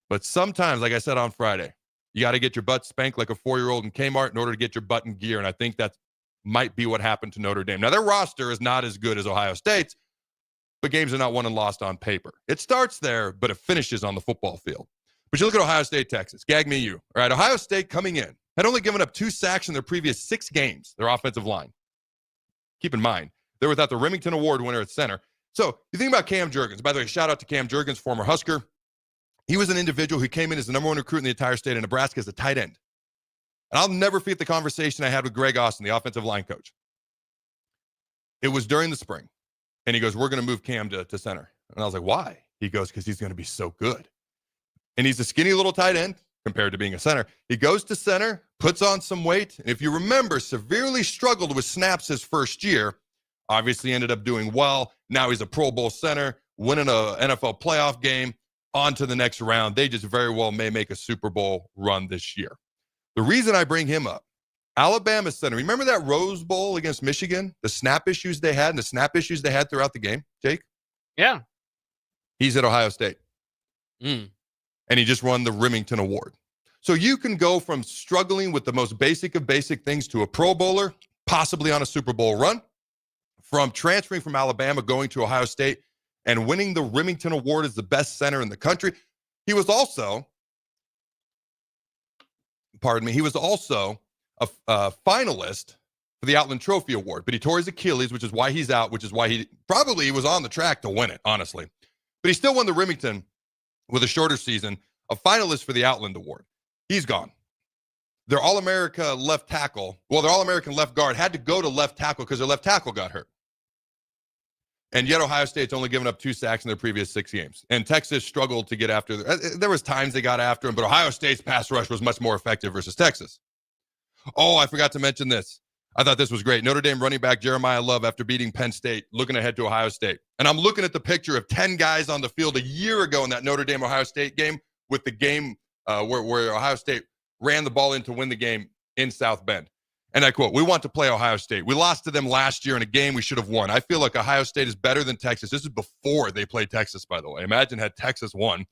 But sometimes, like I said on Friday, you got to get your butt spanked like a 4-year-old in Kmart in order to get your butt in gear. And I think that might be what happened to Notre Dame. Now, their roster is not as good as Ohio State's, but games are not won and lost on paper. It starts there, but it finishes on the football field. But you look at Ohio State, Texas. Gag me you. All right, Ohio State coming in had only given up 2 sacks in their previous 6 games, their offensive line. Keep in mind, they're without the Remington Award winner at center. So you think about Cam Jurgens. By the way, shout out to Cam Jurgens, former Husker. He was an individual who came in as the number 1 recruit in the entire state of Nebraska as a tight end. And I'll never forget the conversation I had with Greg Austin, the offensive line coach. It was during the spring. And he goes, we're going to move Cam to center. And I was like, why? He goes, because he's going to be so good. And he's a skinny little tight end compared to being a center. He goes to center, puts on some weight. And if you remember, severely struggled with snaps his first year. Obviously ended up doing well. Now he's a Pro Bowl center, winning an NFL playoff game. On to the next round. They just very well may make a Super Bowl run this year. The reason I bring him up, Alabama center. Remember that Rose Bowl against Michigan? The snap issues they had and the snap issues they had throughout the game, Jake? Yeah. He's at Ohio State. And he just won the Remington Award. So you can go from struggling with the most basic of basic things to a Pro Bowler, possibly on a Super Bowl run, from transferring from Alabama, going to Ohio State, and winning the Remington Award as the best center in the country. He was also a finalist for the Outland Trophy Award, but he tore his Achilles, which is why he's out, which is why he probably was on the track to win it, honestly. But he still won the Remington with a shorter season, a finalist for the Outland Award. He's gone. Their All-America left tackle, well, their All-American left guard had to go to left tackle because their left tackle got hurt. And yet Ohio State's only given up 2 sacks in their previous 6 games. And Texas struggled to get after them. There was times they got after him, but Ohio State's pass rush was much more effective versus Texas. Oh, I forgot to mention this. I thought this was great. Notre Dame running back Jeremiah Love, after beating Penn State, looking ahead to Ohio State. And I'm looking at the picture of 10 guys on the field a year ago in that Notre Dame-Ohio State game, with the game where Ohio State ran the ball in to win the game in South Bend. And I quote, "We want to play Ohio State. We lost to them last year in a game we should have won. I feel like Ohio State is better than Texas." This is before they played Texas, by the way. Imagine had Texas won.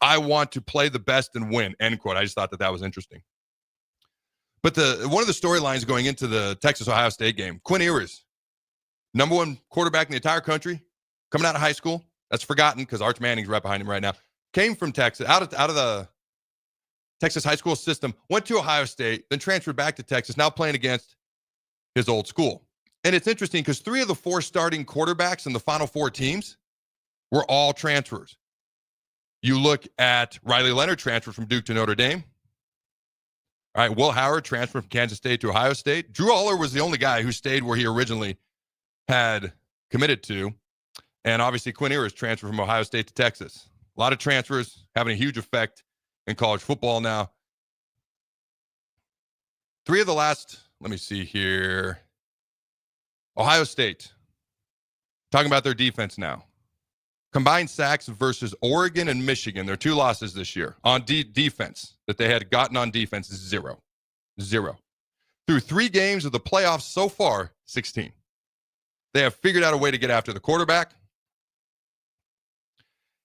"I want to play the best and win," end quote. I just thought that was interesting. But one of the storylines going into the Texas-Ohio State game, Quinn Ewers, number 1 quarterback in the entire country, coming out of high school. That's forgotten because Arch Manning's right behind him right now. Came from Texas, out of the Texas high school system, went to Ohio State, then transferred back to Texas, now playing against his old school. And it's interesting because 3 of the 4 starting quarterbacks in the Final 4 teams were all transfers. You look at Riley Leonard, transferred from Duke to Notre Dame. All right, Will Howard transferred from Kansas State to Ohio State. Drew Aller was the only guy who stayed where he originally had committed to. And obviously Quinn Ewers transferred from Ohio State to Texas. A lot of transfers having a huge effect in college football now. 3 of the last, let me see here. Ohio State, talking about their defense now. Combined sacks versus Oregon and Michigan, their 2 losses this year on defense that they had gotten on defense is 0. Through 3 games of the playoffs so far, 16. They have figured out a way to get after the quarterback.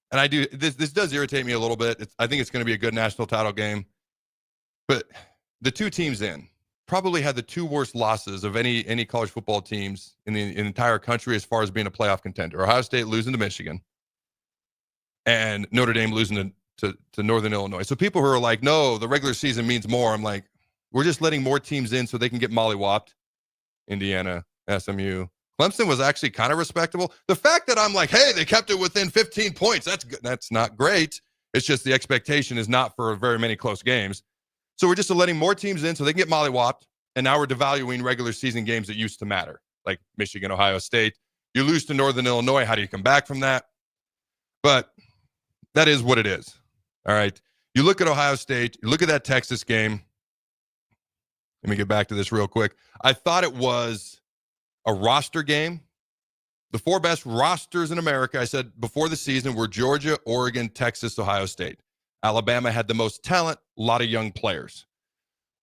And this does irritate me a little bit. I think it's going to be a good national title game. But the 2 teams probably had the 2 worst losses of any college football teams in the entire country as far as being a playoff contender. Ohio State losing to Michigan and Notre Dame losing to Northern Illinois. So people who are like, no, the regular season means more. I'm like, we're just letting more teams in so they can get mollywopped. Indiana, SMU. Clemson was actually kind of respectable. The fact that I'm like, hey, they kept it within 15 points, that's good. That's not great. It's just the expectation is not for very many close games. So we're just letting more teams in so they can get mollywopped. And now we're devaluing regular season games that used to matter, like Michigan, Ohio State. You lose to Northern Illinois. How do you come back from that? But that is what it is. All right. You look at Ohio State. You look at that Texas game. Let me get back to this real quick. I thought it was a roster game. The 4 best rosters in America, I said before the season, were Georgia, Oregon, Texas, Ohio State. Alabama had the most talent, a lot of young players.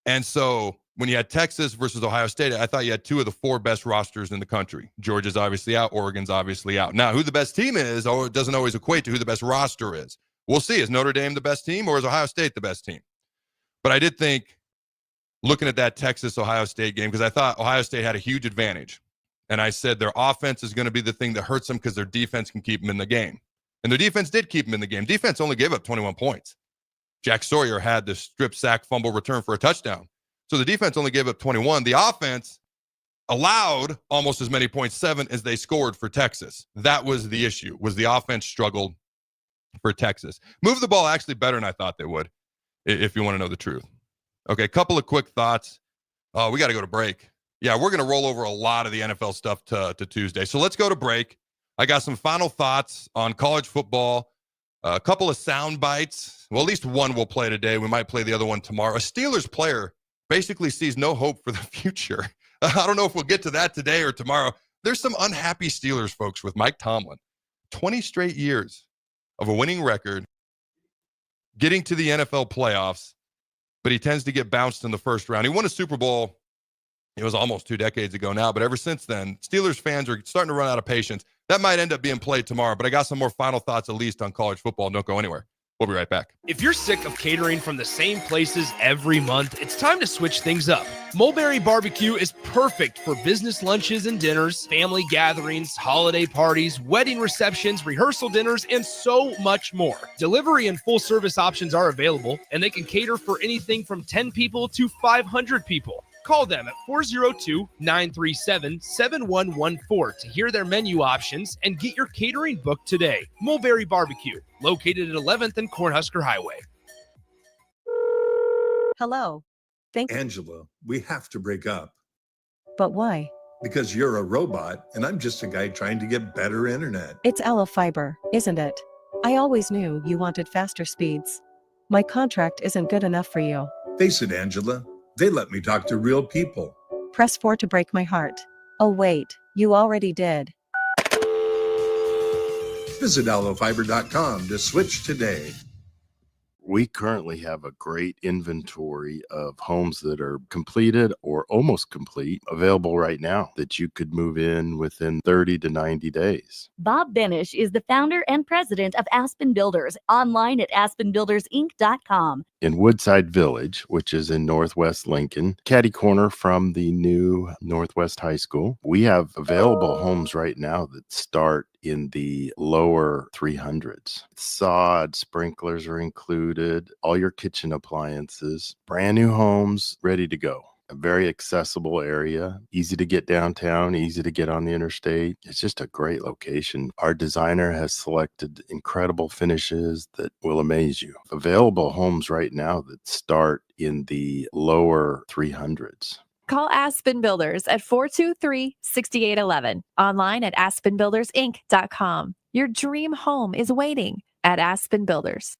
And so when you had Texas versus Ohio State, I thought you had 2 of the 4 best rosters in the country. Georgia's obviously out. Oregon's obviously out. Now, who the best team is, it doesn't always equate to who the best roster is. We'll see. Is Notre Dame the best team or is Ohio State the best team? But I did think, looking at that Texas-Ohio State game, because I thought Ohio State had a huge advantage. And I said their offense is going to be the thing that hurts them because their defense can keep them in the game. And their defense did keep them in the game. Defense only gave up 21 points. Jack Sawyer had the strip sack fumble return for a touchdown. So the defense only gave up 21. The offense allowed almost as many points, 7, as they scored for Texas. That was the issue, was the offense struggled for Texas. Moved the ball actually better than I thought they would, if you want to know the truth. Okay, a couple of quick thoughts. We got to go to break. Yeah, we're going to roll over a lot of the NFL stuff to Tuesday. So let's go to break. I got some final thoughts on college football, a couple of sound bites. Well, at least one we'll play today. We might play the other one tomorrow. A Steelers player basically sees no hope for the future. I don't know if we'll get to that today or tomorrow. There's some unhappy Steelers folks with Mike Tomlin. 20 straight years of a winning record, getting to the NFL playoffs, but he tends to get bounced in the first round. He won a Super Bowl, it was almost 2 decades ago now, but ever since then, Steelers fans are starting to run out of patience. That might end up being played tomorrow, but I got some more final thoughts at least on college football. Don't go anywhere. We'll be right back. If you're sick of catering from the same places every month, it's time to switch things up. Mulberry Barbecue is perfect for business lunches and dinners, family gatherings, holiday parties, wedding receptions, rehearsal dinners, and so much more. Delivery and full service options are available, and they can cater for anything from 10 people to 500 people. Call them at 402-937-7114 to hear their menu options and get your catering booked today. Mulberry Barbecue, located at 11th and Cornhusker Highway. Hello. Angela, we have to break up. But why? Because you're a robot and I'm just a guy trying to get better internet. It's Aloe Fiber, isn't it? I always knew you wanted faster speeds. My contract isn't good enough for you. Face it, Angela. They let me talk to real people. Press 4 to break my heart. Oh wait, you already did. Visit aloefiber.com to switch today. We currently have a great inventory of homes that are completed or almost complete available right now that you could move in within 30 to 90 days. Bob Benish is the founder and president of Aspen Builders, online at aspenbuildersinc.com. In Woodside Village, which is in Northwest Lincoln, catty corner from the new Northwest High School, we have available homes right now that start in the lower 300s. Sod, sprinklers are included, all your kitchen appliances, brand new homes ready to go. A very accessible area, easy to get downtown, easy to get on the interstate. It's just a great location. Our designer has selected incredible finishes that will amaze you. Available homes right now that start in the lower 300s. Call Aspen Builders at 423-6811. Online at aspenbuildersinc.com. Your dream home is waiting at Aspen Builders.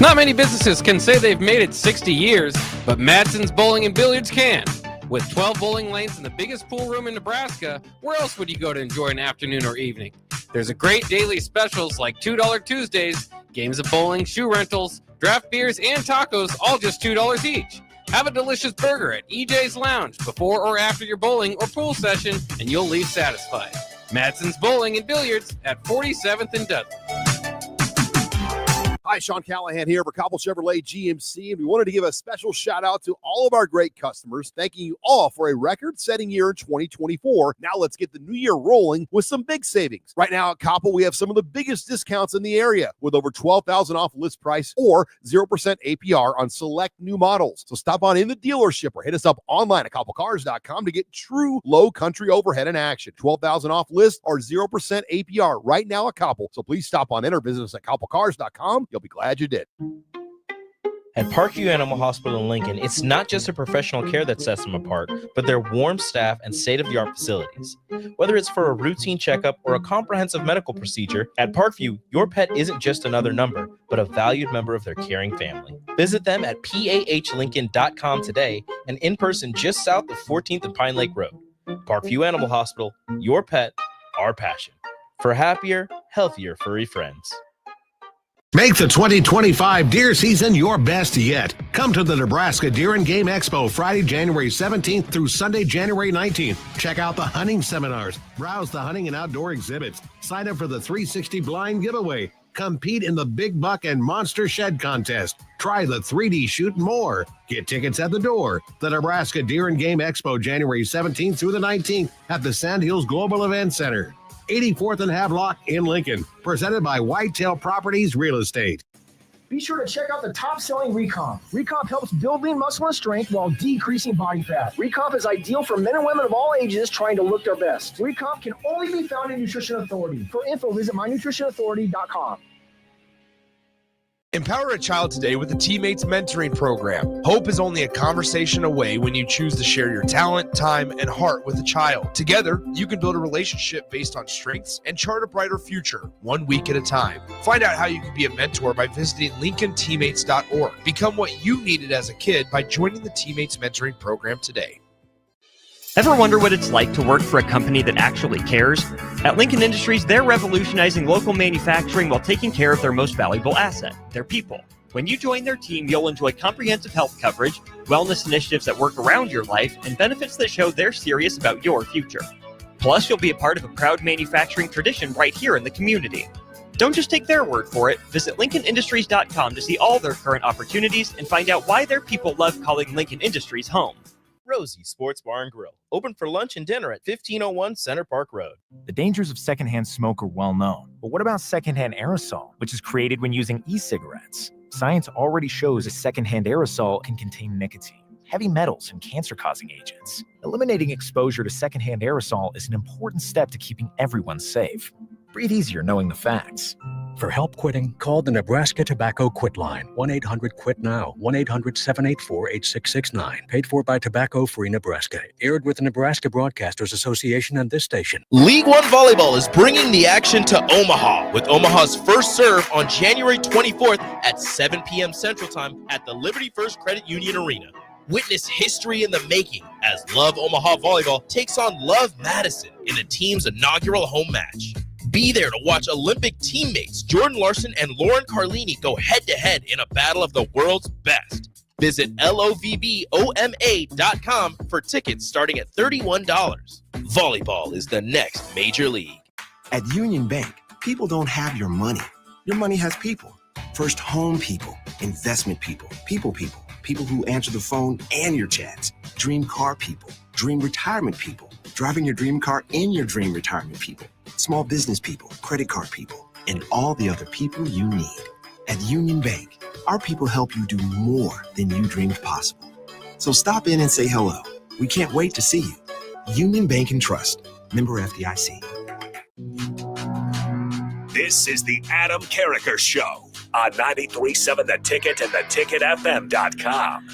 Not many businesses can say they've made it 60 years, but Madsen's Bowling and Billiards can. With 12 bowling lanes and the biggest pool room in Nebraska, where else would you go to enjoy an afternoon or evening? There's a great daily specials like $2 Tuesdays, games of bowling, shoe rentals, draft beers, and tacos, all just $2 each. Have a delicious burger at EJ's Lounge before or after your bowling or pool session, and you'll leave satisfied. Madsen's Bowling and Billiards at 47th and Dudley. Hi, Sean Callahan here for Cobble Chevrolet GMC, and we wanted to give a special shout out to all of our great customers, thanking you all for a record-setting year in 2024. Now let's get the new year rolling with some big savings. Right now at Cobble, we have some of the biggest discounts in the area with over $12,000 off list price or 0% APR on select new models. So stop on in the dealership or hit us up online at cobblecars.com to get true low country overhead in action. $12,000 off list or 0% APR right now at Cobble. So please stop on in or visit us at cobblecars.com. You'll be glad you did. At Parkview Animal Hospital in Lincoln, it's not just their professional care that sets them apart, but their warm staff and state-of-the-art facilities. Whether it's for a routine checkup or a comprehensive medical procedure, at Parkview, your pet isn't just another number, but a valued member of their caring family. Visit them at pahlincoln.com today and in person just south of 14th and Pine Lake Road. Parkview Animal Hospital, your pet, our passion. For happier, healthier furry friends. Make the 2025 deer season your best yet. Come to the Nebraska Deer and Game Expo Friday, January 17th through Sunday, January 19th. Check out the hunting seminars, browse the hunting and outdoor exhibits, sign up for the 360 blind giveaway, Compete in the Big Buck and Monster Shed contest. Try the 3D shoot and more. Get tickets at the door. The Nebraska Deer and Game Expo, January 17th through the 19th at the Sandhills Global Event Center, 84th and Havelock in Lincoln. Presented by Whitetail Properties Real Estate. Be sure to check out the top-selling Recomp. Recomp helps build lean muscle and strength while decreasing body fat. Recomp is ideal for men and women of all ages trying to look their best. Recomp can only be found in Nutrition Authority. For info, visit mynutritionauthority.com. Empower a child today with the Teammates Mentoring Program. Hope is only a conversation away when you choose to share your talent, time, and heart with a child. Together, you can build a relationship based on strengths and chart a brighter future, 1 week at a time. Find out how you can be a mentor by visiting LincolnTeammates.org. Become what you needed as a kid by joining the Teammates Mentoring Program today. Ever wonder what it's like to work for a company that actually cares? At Lincoln Industries, they're revolutionizing local manufacturing while taking care of their most valuable asset, their people. When you join their team, you'll enjoy comprehensive health coverage, wellness initiatives that work around your life, and benefits that show they're serious about your future. Plus, you'll be a part of a proud manufacturing tradition right here in the community. Don't just take their word for it. Visit LincolnIndustries.com to see all their current opportunities and find out why their people love calling Lincoln Industries home. Rosie Sports Bar and Grill, open for lunch and dinner at 1501 Center Park Road. The dangers of secondhand smoke are well known. But what about secondhand aerosol, which is created when using e-cigarettes? Science already shows a secondhand aerosol can contain nicotine, heavy metals, and cancer-causing agents. Eliminating exposure to secondhand aerosol is an important step to keeping everyone safe. Breathe easier knowing the facts. For help quitting, call the Nebraska Tobacco Quit Line, 1-800-QUIT-NOW, 1-800-784-8669. Paid for by Tobacco Free Nebraska. Aired with the Nebraska Broadcasters Association and this station. League One Volleyball is bringing the action to Omaha with Omaha's first serve on January 24th at 7 p.m. Central Time at the Liberty First Credit Union Arena. Witness history in the making as Love Omaha Volleyball takes on Love Madison in the team's inaugural home match. Be there to watch Olympic teammates Jordan Larson and Lauren Carlini go head-to-head in a battle of the world's best. Visit LOVBOMA.com for tickets starting at $31. Volleyball is the next major league. At Union Bank, people don't have your money. Your money has people. First home people, investment people, people who answer the phone and your chats, dream car people, dream retirement people, driving your dream car in your dream retirement people, small business people, credit card people, and all the other people you need. At Union Bank, our people help you do more than you dreamed possible. So stop in and say hello. We can't wait to see you. Union Bank and Trust. Member FDIC. This is the Adam Carriker Show on 93.7 The Ticket and theticketfm.com.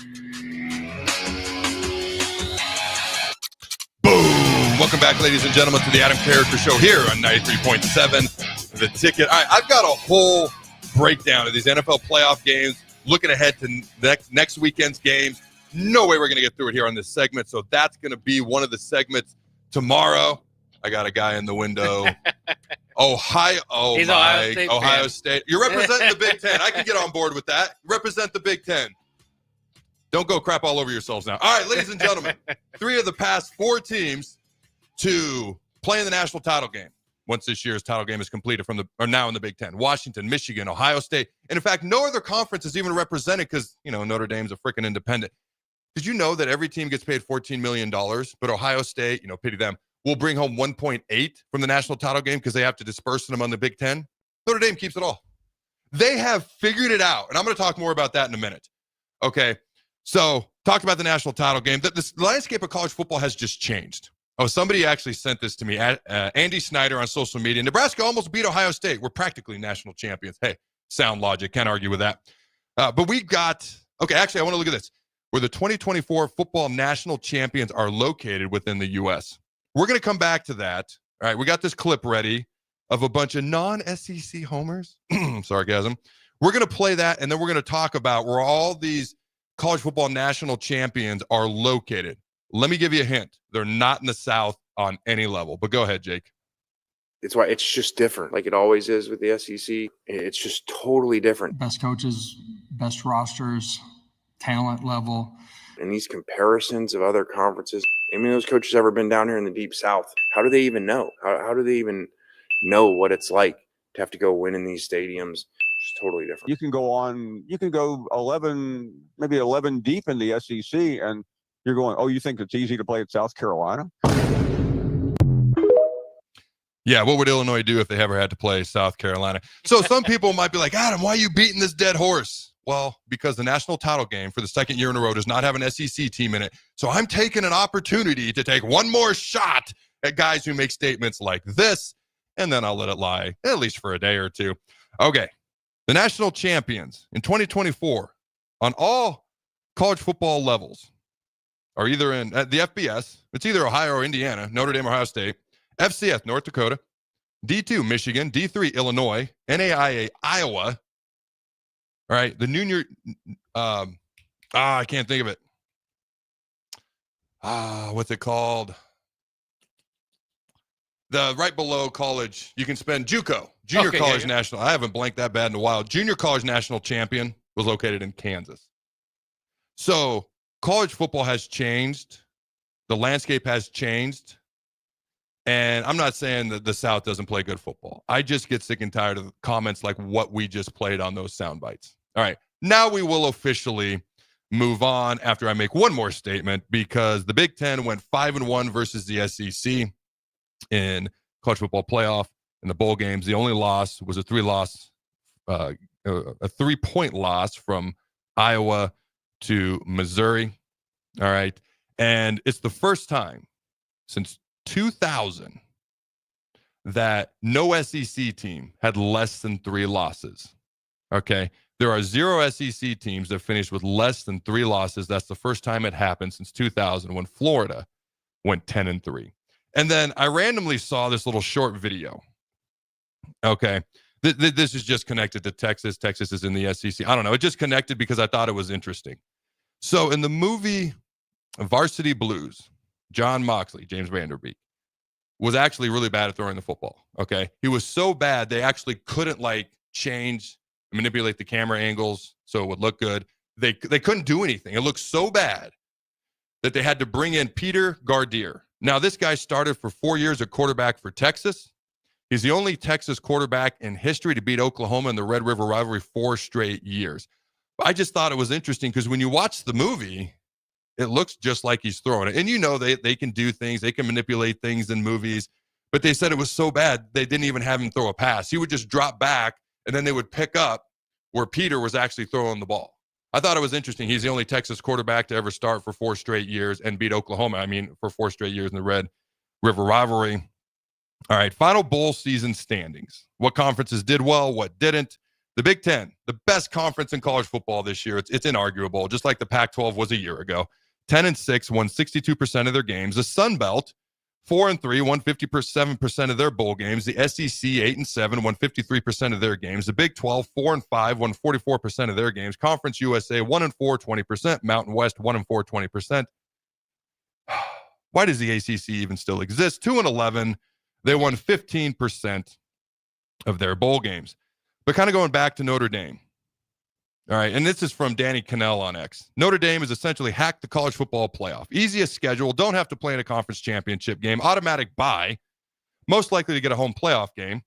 Welcome back, ladies and gentlemen, to the Adam Carriker Show here on 93.7 The Ticket. All right, I've got a whole breakdown of these NFL playoff games, looking ahead to next weekend's games. No way we're going to get through it here on this segment, so that's going to be one of the segments tomorrow. I got a guy in the window. Ohio State. You're representing the Big Ten. I can get on board with that. Represent the Big Ten. Don't go crap all over yourselves now. All right, ladies and gentlemen, 3 of the past 4 teams to play in the national title game once this year's title game is completed are now in the Big Ten. Washington, Michigan, Ohio State. And in fact, no other conference is even represented because, Notre Dame's a freaking independent. Did you know that every team gets paid $14 million, but Ohio State, pity them, will bring home 1.8 from the national title game because they have to disperse them on the Big Ten? Notre Dame keeps it all. They have figured it out. And I'm going to talk more about that in a minute. Okay. So talked about the national title game. The landscape of college football has just changed. Oh, somebody actually sent this to me. Andy Snyder on social media. Nebraska almost beat Ohio State. We're practically national champions. Hey, sound logic. Can't argue with that. But we got, actually, I want to look at this. Where the 2024 football national champions are located within the U.S. We're going to come back to that. All right, we got this clip ready of a bunch of non-SEC homers. Sarcasm. We're going to play that, and then we're going to talk about where all these college football national champions are located. Let me give you a hint. They're not in the South on any level. But go ahead, Jake. It's why it's just different, like it always is with the SEC. It's just totally different. Best coaches, best rosters, talent level. And these comparisons of other conferences. I mean, those coaches ever been down here in the Deep South? How do they even know? How do they even know what it's like to have to go win in these stadiums. Just totally different. You can go 11 deep in the SEC, and you're going, oh, you think it's easy to play at South Carolina? Yeah, what would Illinois do if they ever had to play South Carolina? So some people might be like, Adam, why are you beating this dead horse? Well, because the national title game for the second year in a row does not have an SEC team in it. So I'm taking an opportunity to take one more shot at guys who make statements like this, and then I'll let it lie, at least for a day or two. Okay, the national champions in 2024 on all college football levels are either in the FBS, it's either Ohio or Indiana, Notre Dame, Ohio State, FCS, North Dakota, D2, Michigan, D3, Illinois, NAIA, Iowa. All right, the junior, I can't think of it. What's it called? The right below college, you can spend JUCO, Junior College National. I haven't blanked that bad in a while. Junior College National Champion was located in Kansas. So college football has changed. The landscape has changed. And I'm not saying that the South doesn't play good football. I just get sick and tired of comments like what we just played on those sound bites. All right, now we will officially move on after I make one more statement, because the Big Ten went 5-1 versus the SEC in college football playoff in the bowl games. The only loss was a 3-point loss from Iowa to Missouri. All right, and it's the first time since 2000 that no SEC team had less than 3 losses. Okay, there are 0 SEC teams that finished with less than 3 losses. That's the first time it happened since 2000, when Florida went 10-3. And then I randomly saw this little short video. Okay, this is just connected to Texas. Texas is in the SEC. I don't know. It just connected because I thought it was interesting. So in the movie Varsity Blues, John Moxley, James Vanderbeek, was actually really bad at throwing the football. Okay, he was so bad they actually couldn't change, manipulate the camera angles so it would look good. They couldn't do anything. It looked so bad that they had to bring in Peter Gardier. Now, this guy started for 4 years at quarterback for Texas. He's the only Texas quarterback in history to beat Oklahoma in the Red River rivalry 4 straight years. I just thought it was interesting because when you watch the movie, it looks just like he's throwing it. And they can do things. They can manipulate things in movies. But they said it was so bad, they didn't even have him throw a pass. He would just drop back, and then they would pick up where Peter was actually throwing the ball. I thought it was interesting. He's the only Texas quarterback to ever start for 4 straight years and beat Oklahoma. For 4 straight years in the Red River rivalry. All right, final bowl season standings. What conferences did well, what didn't? The Big Ten, the best conference in college football this year. It's inarguable, just like the Pac-12 was a year ago. 10-6, won 62% of their games. The Sun Belt, 4-3, won 57% of their bowl games. The SEC, 8-7, won 53% of their games. The Big 12, 4-5, won 44% of their games. Conference USA, 1-4, 20%. Mountain West, 1-4, 20%. Why does the ACC even still exist? 2-11, they won 15% of their bowl games. But kind of going back to Notre Dame. All right, and this is from Danny Cannell on X. Notre Dame has essentially hacked the college football playoff. Easiest schedule, don't have to play in a conference championship game, automatic bye, most likely to get a home playoff game.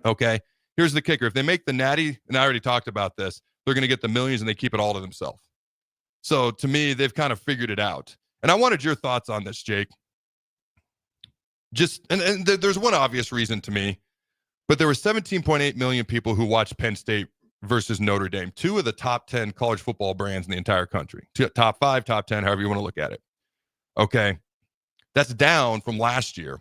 Okay, here's the kicker. If they make the Natty, and I already talked about this, they're going to get the millions and they keep it all to themselves. So to me, they've kind of figured it out. And I wanted your thoughts on this, Jake. And there's one obvious reason to me, but there were 17.8 million people who watched Penn State versus Notre Dame, 2 of the top 10 college football brands in the entire country. Top 5, top 10, however you want to look at it. Okay. That's down from last year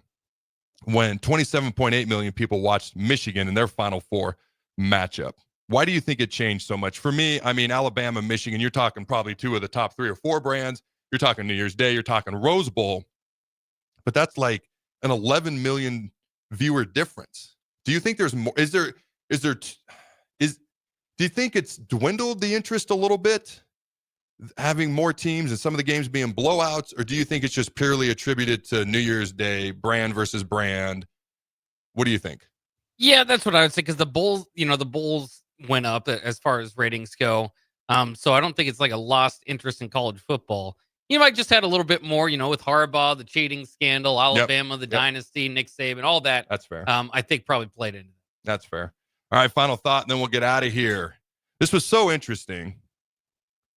when 27.8 million people watched Michigan in their Final Four matchup. Why do you think it changed so much? For me, Alabama, Michigan, you're talking probably 2 of the top 3 or 4 brands. You're talking New Year's Day. You're talking Rose Bowl. But that's like an 11 million viewer difference. Do you think there's more? Do you think it's dwindled the interest a little bit, having more teams and some of the games being blowouts, or do you think it's just purely attributed to New Year's Day, brand versus brand? What do you think? Yeah, that's what I would say, because the Bulls went up as far as ratings go. So I don't think it's like a lost interest in college football. You might just had a little bit more, with Harbaugh, the cheating scandal, Alabama, the dynasty, Nick Saban, all that. That's fair. I think probably played into it. That's fair. All right, final thought, and then we'll get out of here. This was so interesting.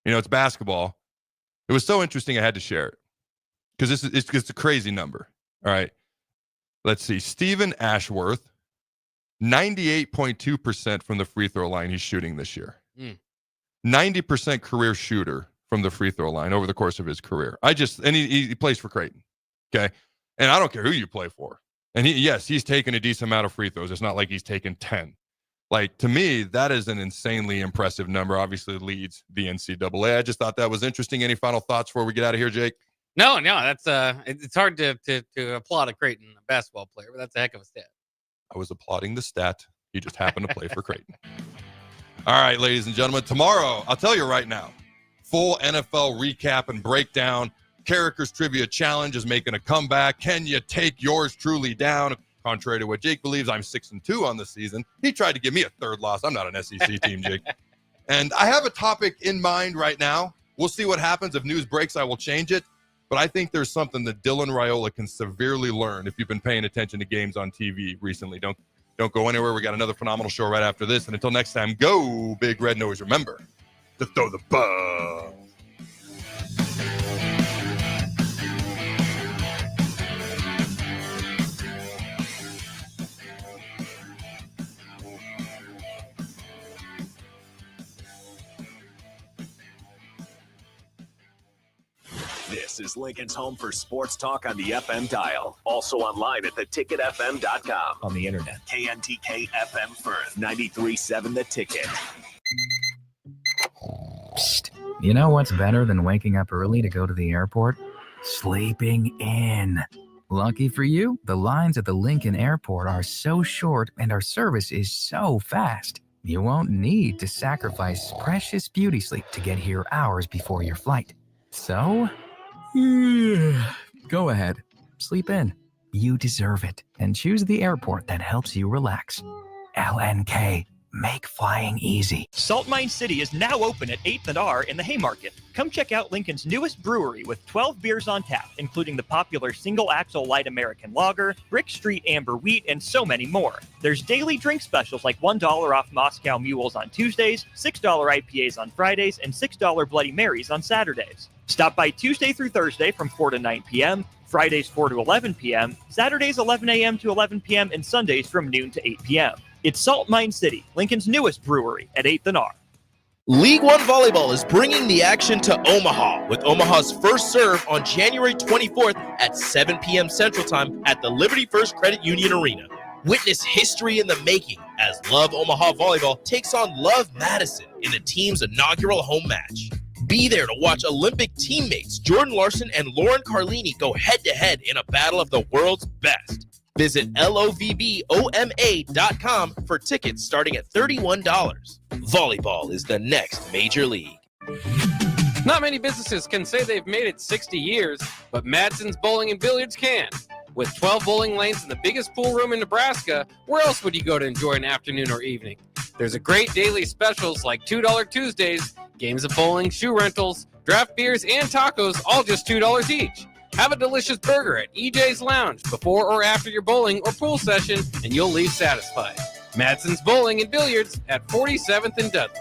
It's basketball. It was so interesting I had to share it because it's a crazy number. All right. Let's see. Stephen Ashworth, 98.2% from the free throw line he's shooting this year. 90% career shooter from the free throw line over the course of his career. He plays for Creighton. Okay. And I don't care who you play for. And he's taken a decent amount of free throws. It's not like he's taken 10. Like, to me, that is an insanely impressive number. Obviously leads the NCAA. I just thought that was interesting. Any final thoughts before we get out of here, Jake? No, that's it's hard to applaud a Creighton basketball player, but that's a heck of a stat. I was applauding the stat. He just happened to play for Creighton. All right, ladies and gentlemen, tomorrow, I'll tell you right now, full NFL recap and breakdown. Carriker's Trivia Challenge is making a comeback. Can you take yours truly down? Contrary to what Jake believes, I'm 6-2 on the season. He tried to give me a third loss. I'm not an SEC team, Jake. And I have a topic in mind right now. We'll see what happens. If news breaks, I will change it. But I think there's something that Dylan Raiola can severely learn if you've been paying attention to games on TV recently. Don't go anywhere. We got another phenomenal show right after this. And until next time, go Big Red Nose. Remember to throw the ball. This is Lincoln's home for sports talk on the FM dial. Also online at theticketfm.com. On the internet. KNTK FM Firth, 93.7 The Ticket. Psst. You know what's better than waking up early to go to the airport? Sleeping in. Lucky for you, the lines at the Lincoln Airport are so short and our service is so fast. You won't need to sacrifice precious beauty sleep to get here hours before your flight. So, go ahead, sleep in. You deserve it. And choose the airport that helps you relax. LNK. Make flying easy. Salt Mine City is now open at 8th and R in the Haymarket. Come check out Lincoln's newest brewery with 12 beers on tap, including the popular Single Axle Light American Lager, Brick Street Amber Wheat, and so many more. There's daily drink specials like $1 off Moscow Mules on Tuesdays, $6 IPAs on Fridays, and $6 Bloody Marys on Saturdays. Stop by Tuesday through Thursday from 4 to 9 p.m., Fridays 4 to 11 p.m., Saturdays 11 a.m. to 11 p.m., and Sundays from noon to 8 p.m. It's Salt Mine City, Lincoln's newest brewery at 8th and R. League One Volleyball is bringing the action to Omaha with Omaha's first serve on January 24th at 7 p.m. Central Time at the Liberty First Credit Union Arena. Witness history in the making as Love Omaha Volleyball takes on Love Madison in the team's inaugural home match. Be there to watch Olympic teammates Jordan Larson and Lauren Carlini go head-to-head in a battle of the world's best. Visit LOVBOMA.com for tickets starting at $31. Volleyball is the next major league. Not many businesses can say they've made it 60 years, but Madsen's Bowling and Billiards can. With 12 bowling lanes and the biggest pool room in Nebraska, where else would you go to enjoy an afternoon or evening? There's a great daily specials like $2 Tuesdays, games of bowling, shoe rentals, draft beers, and tacos, all just $2 each. Have a delicious burger at EJ's Lounge before or after your bowling or pool session, and you'll leave satisfied. Madsen's Bowling and Billiards at 47th and Dudley.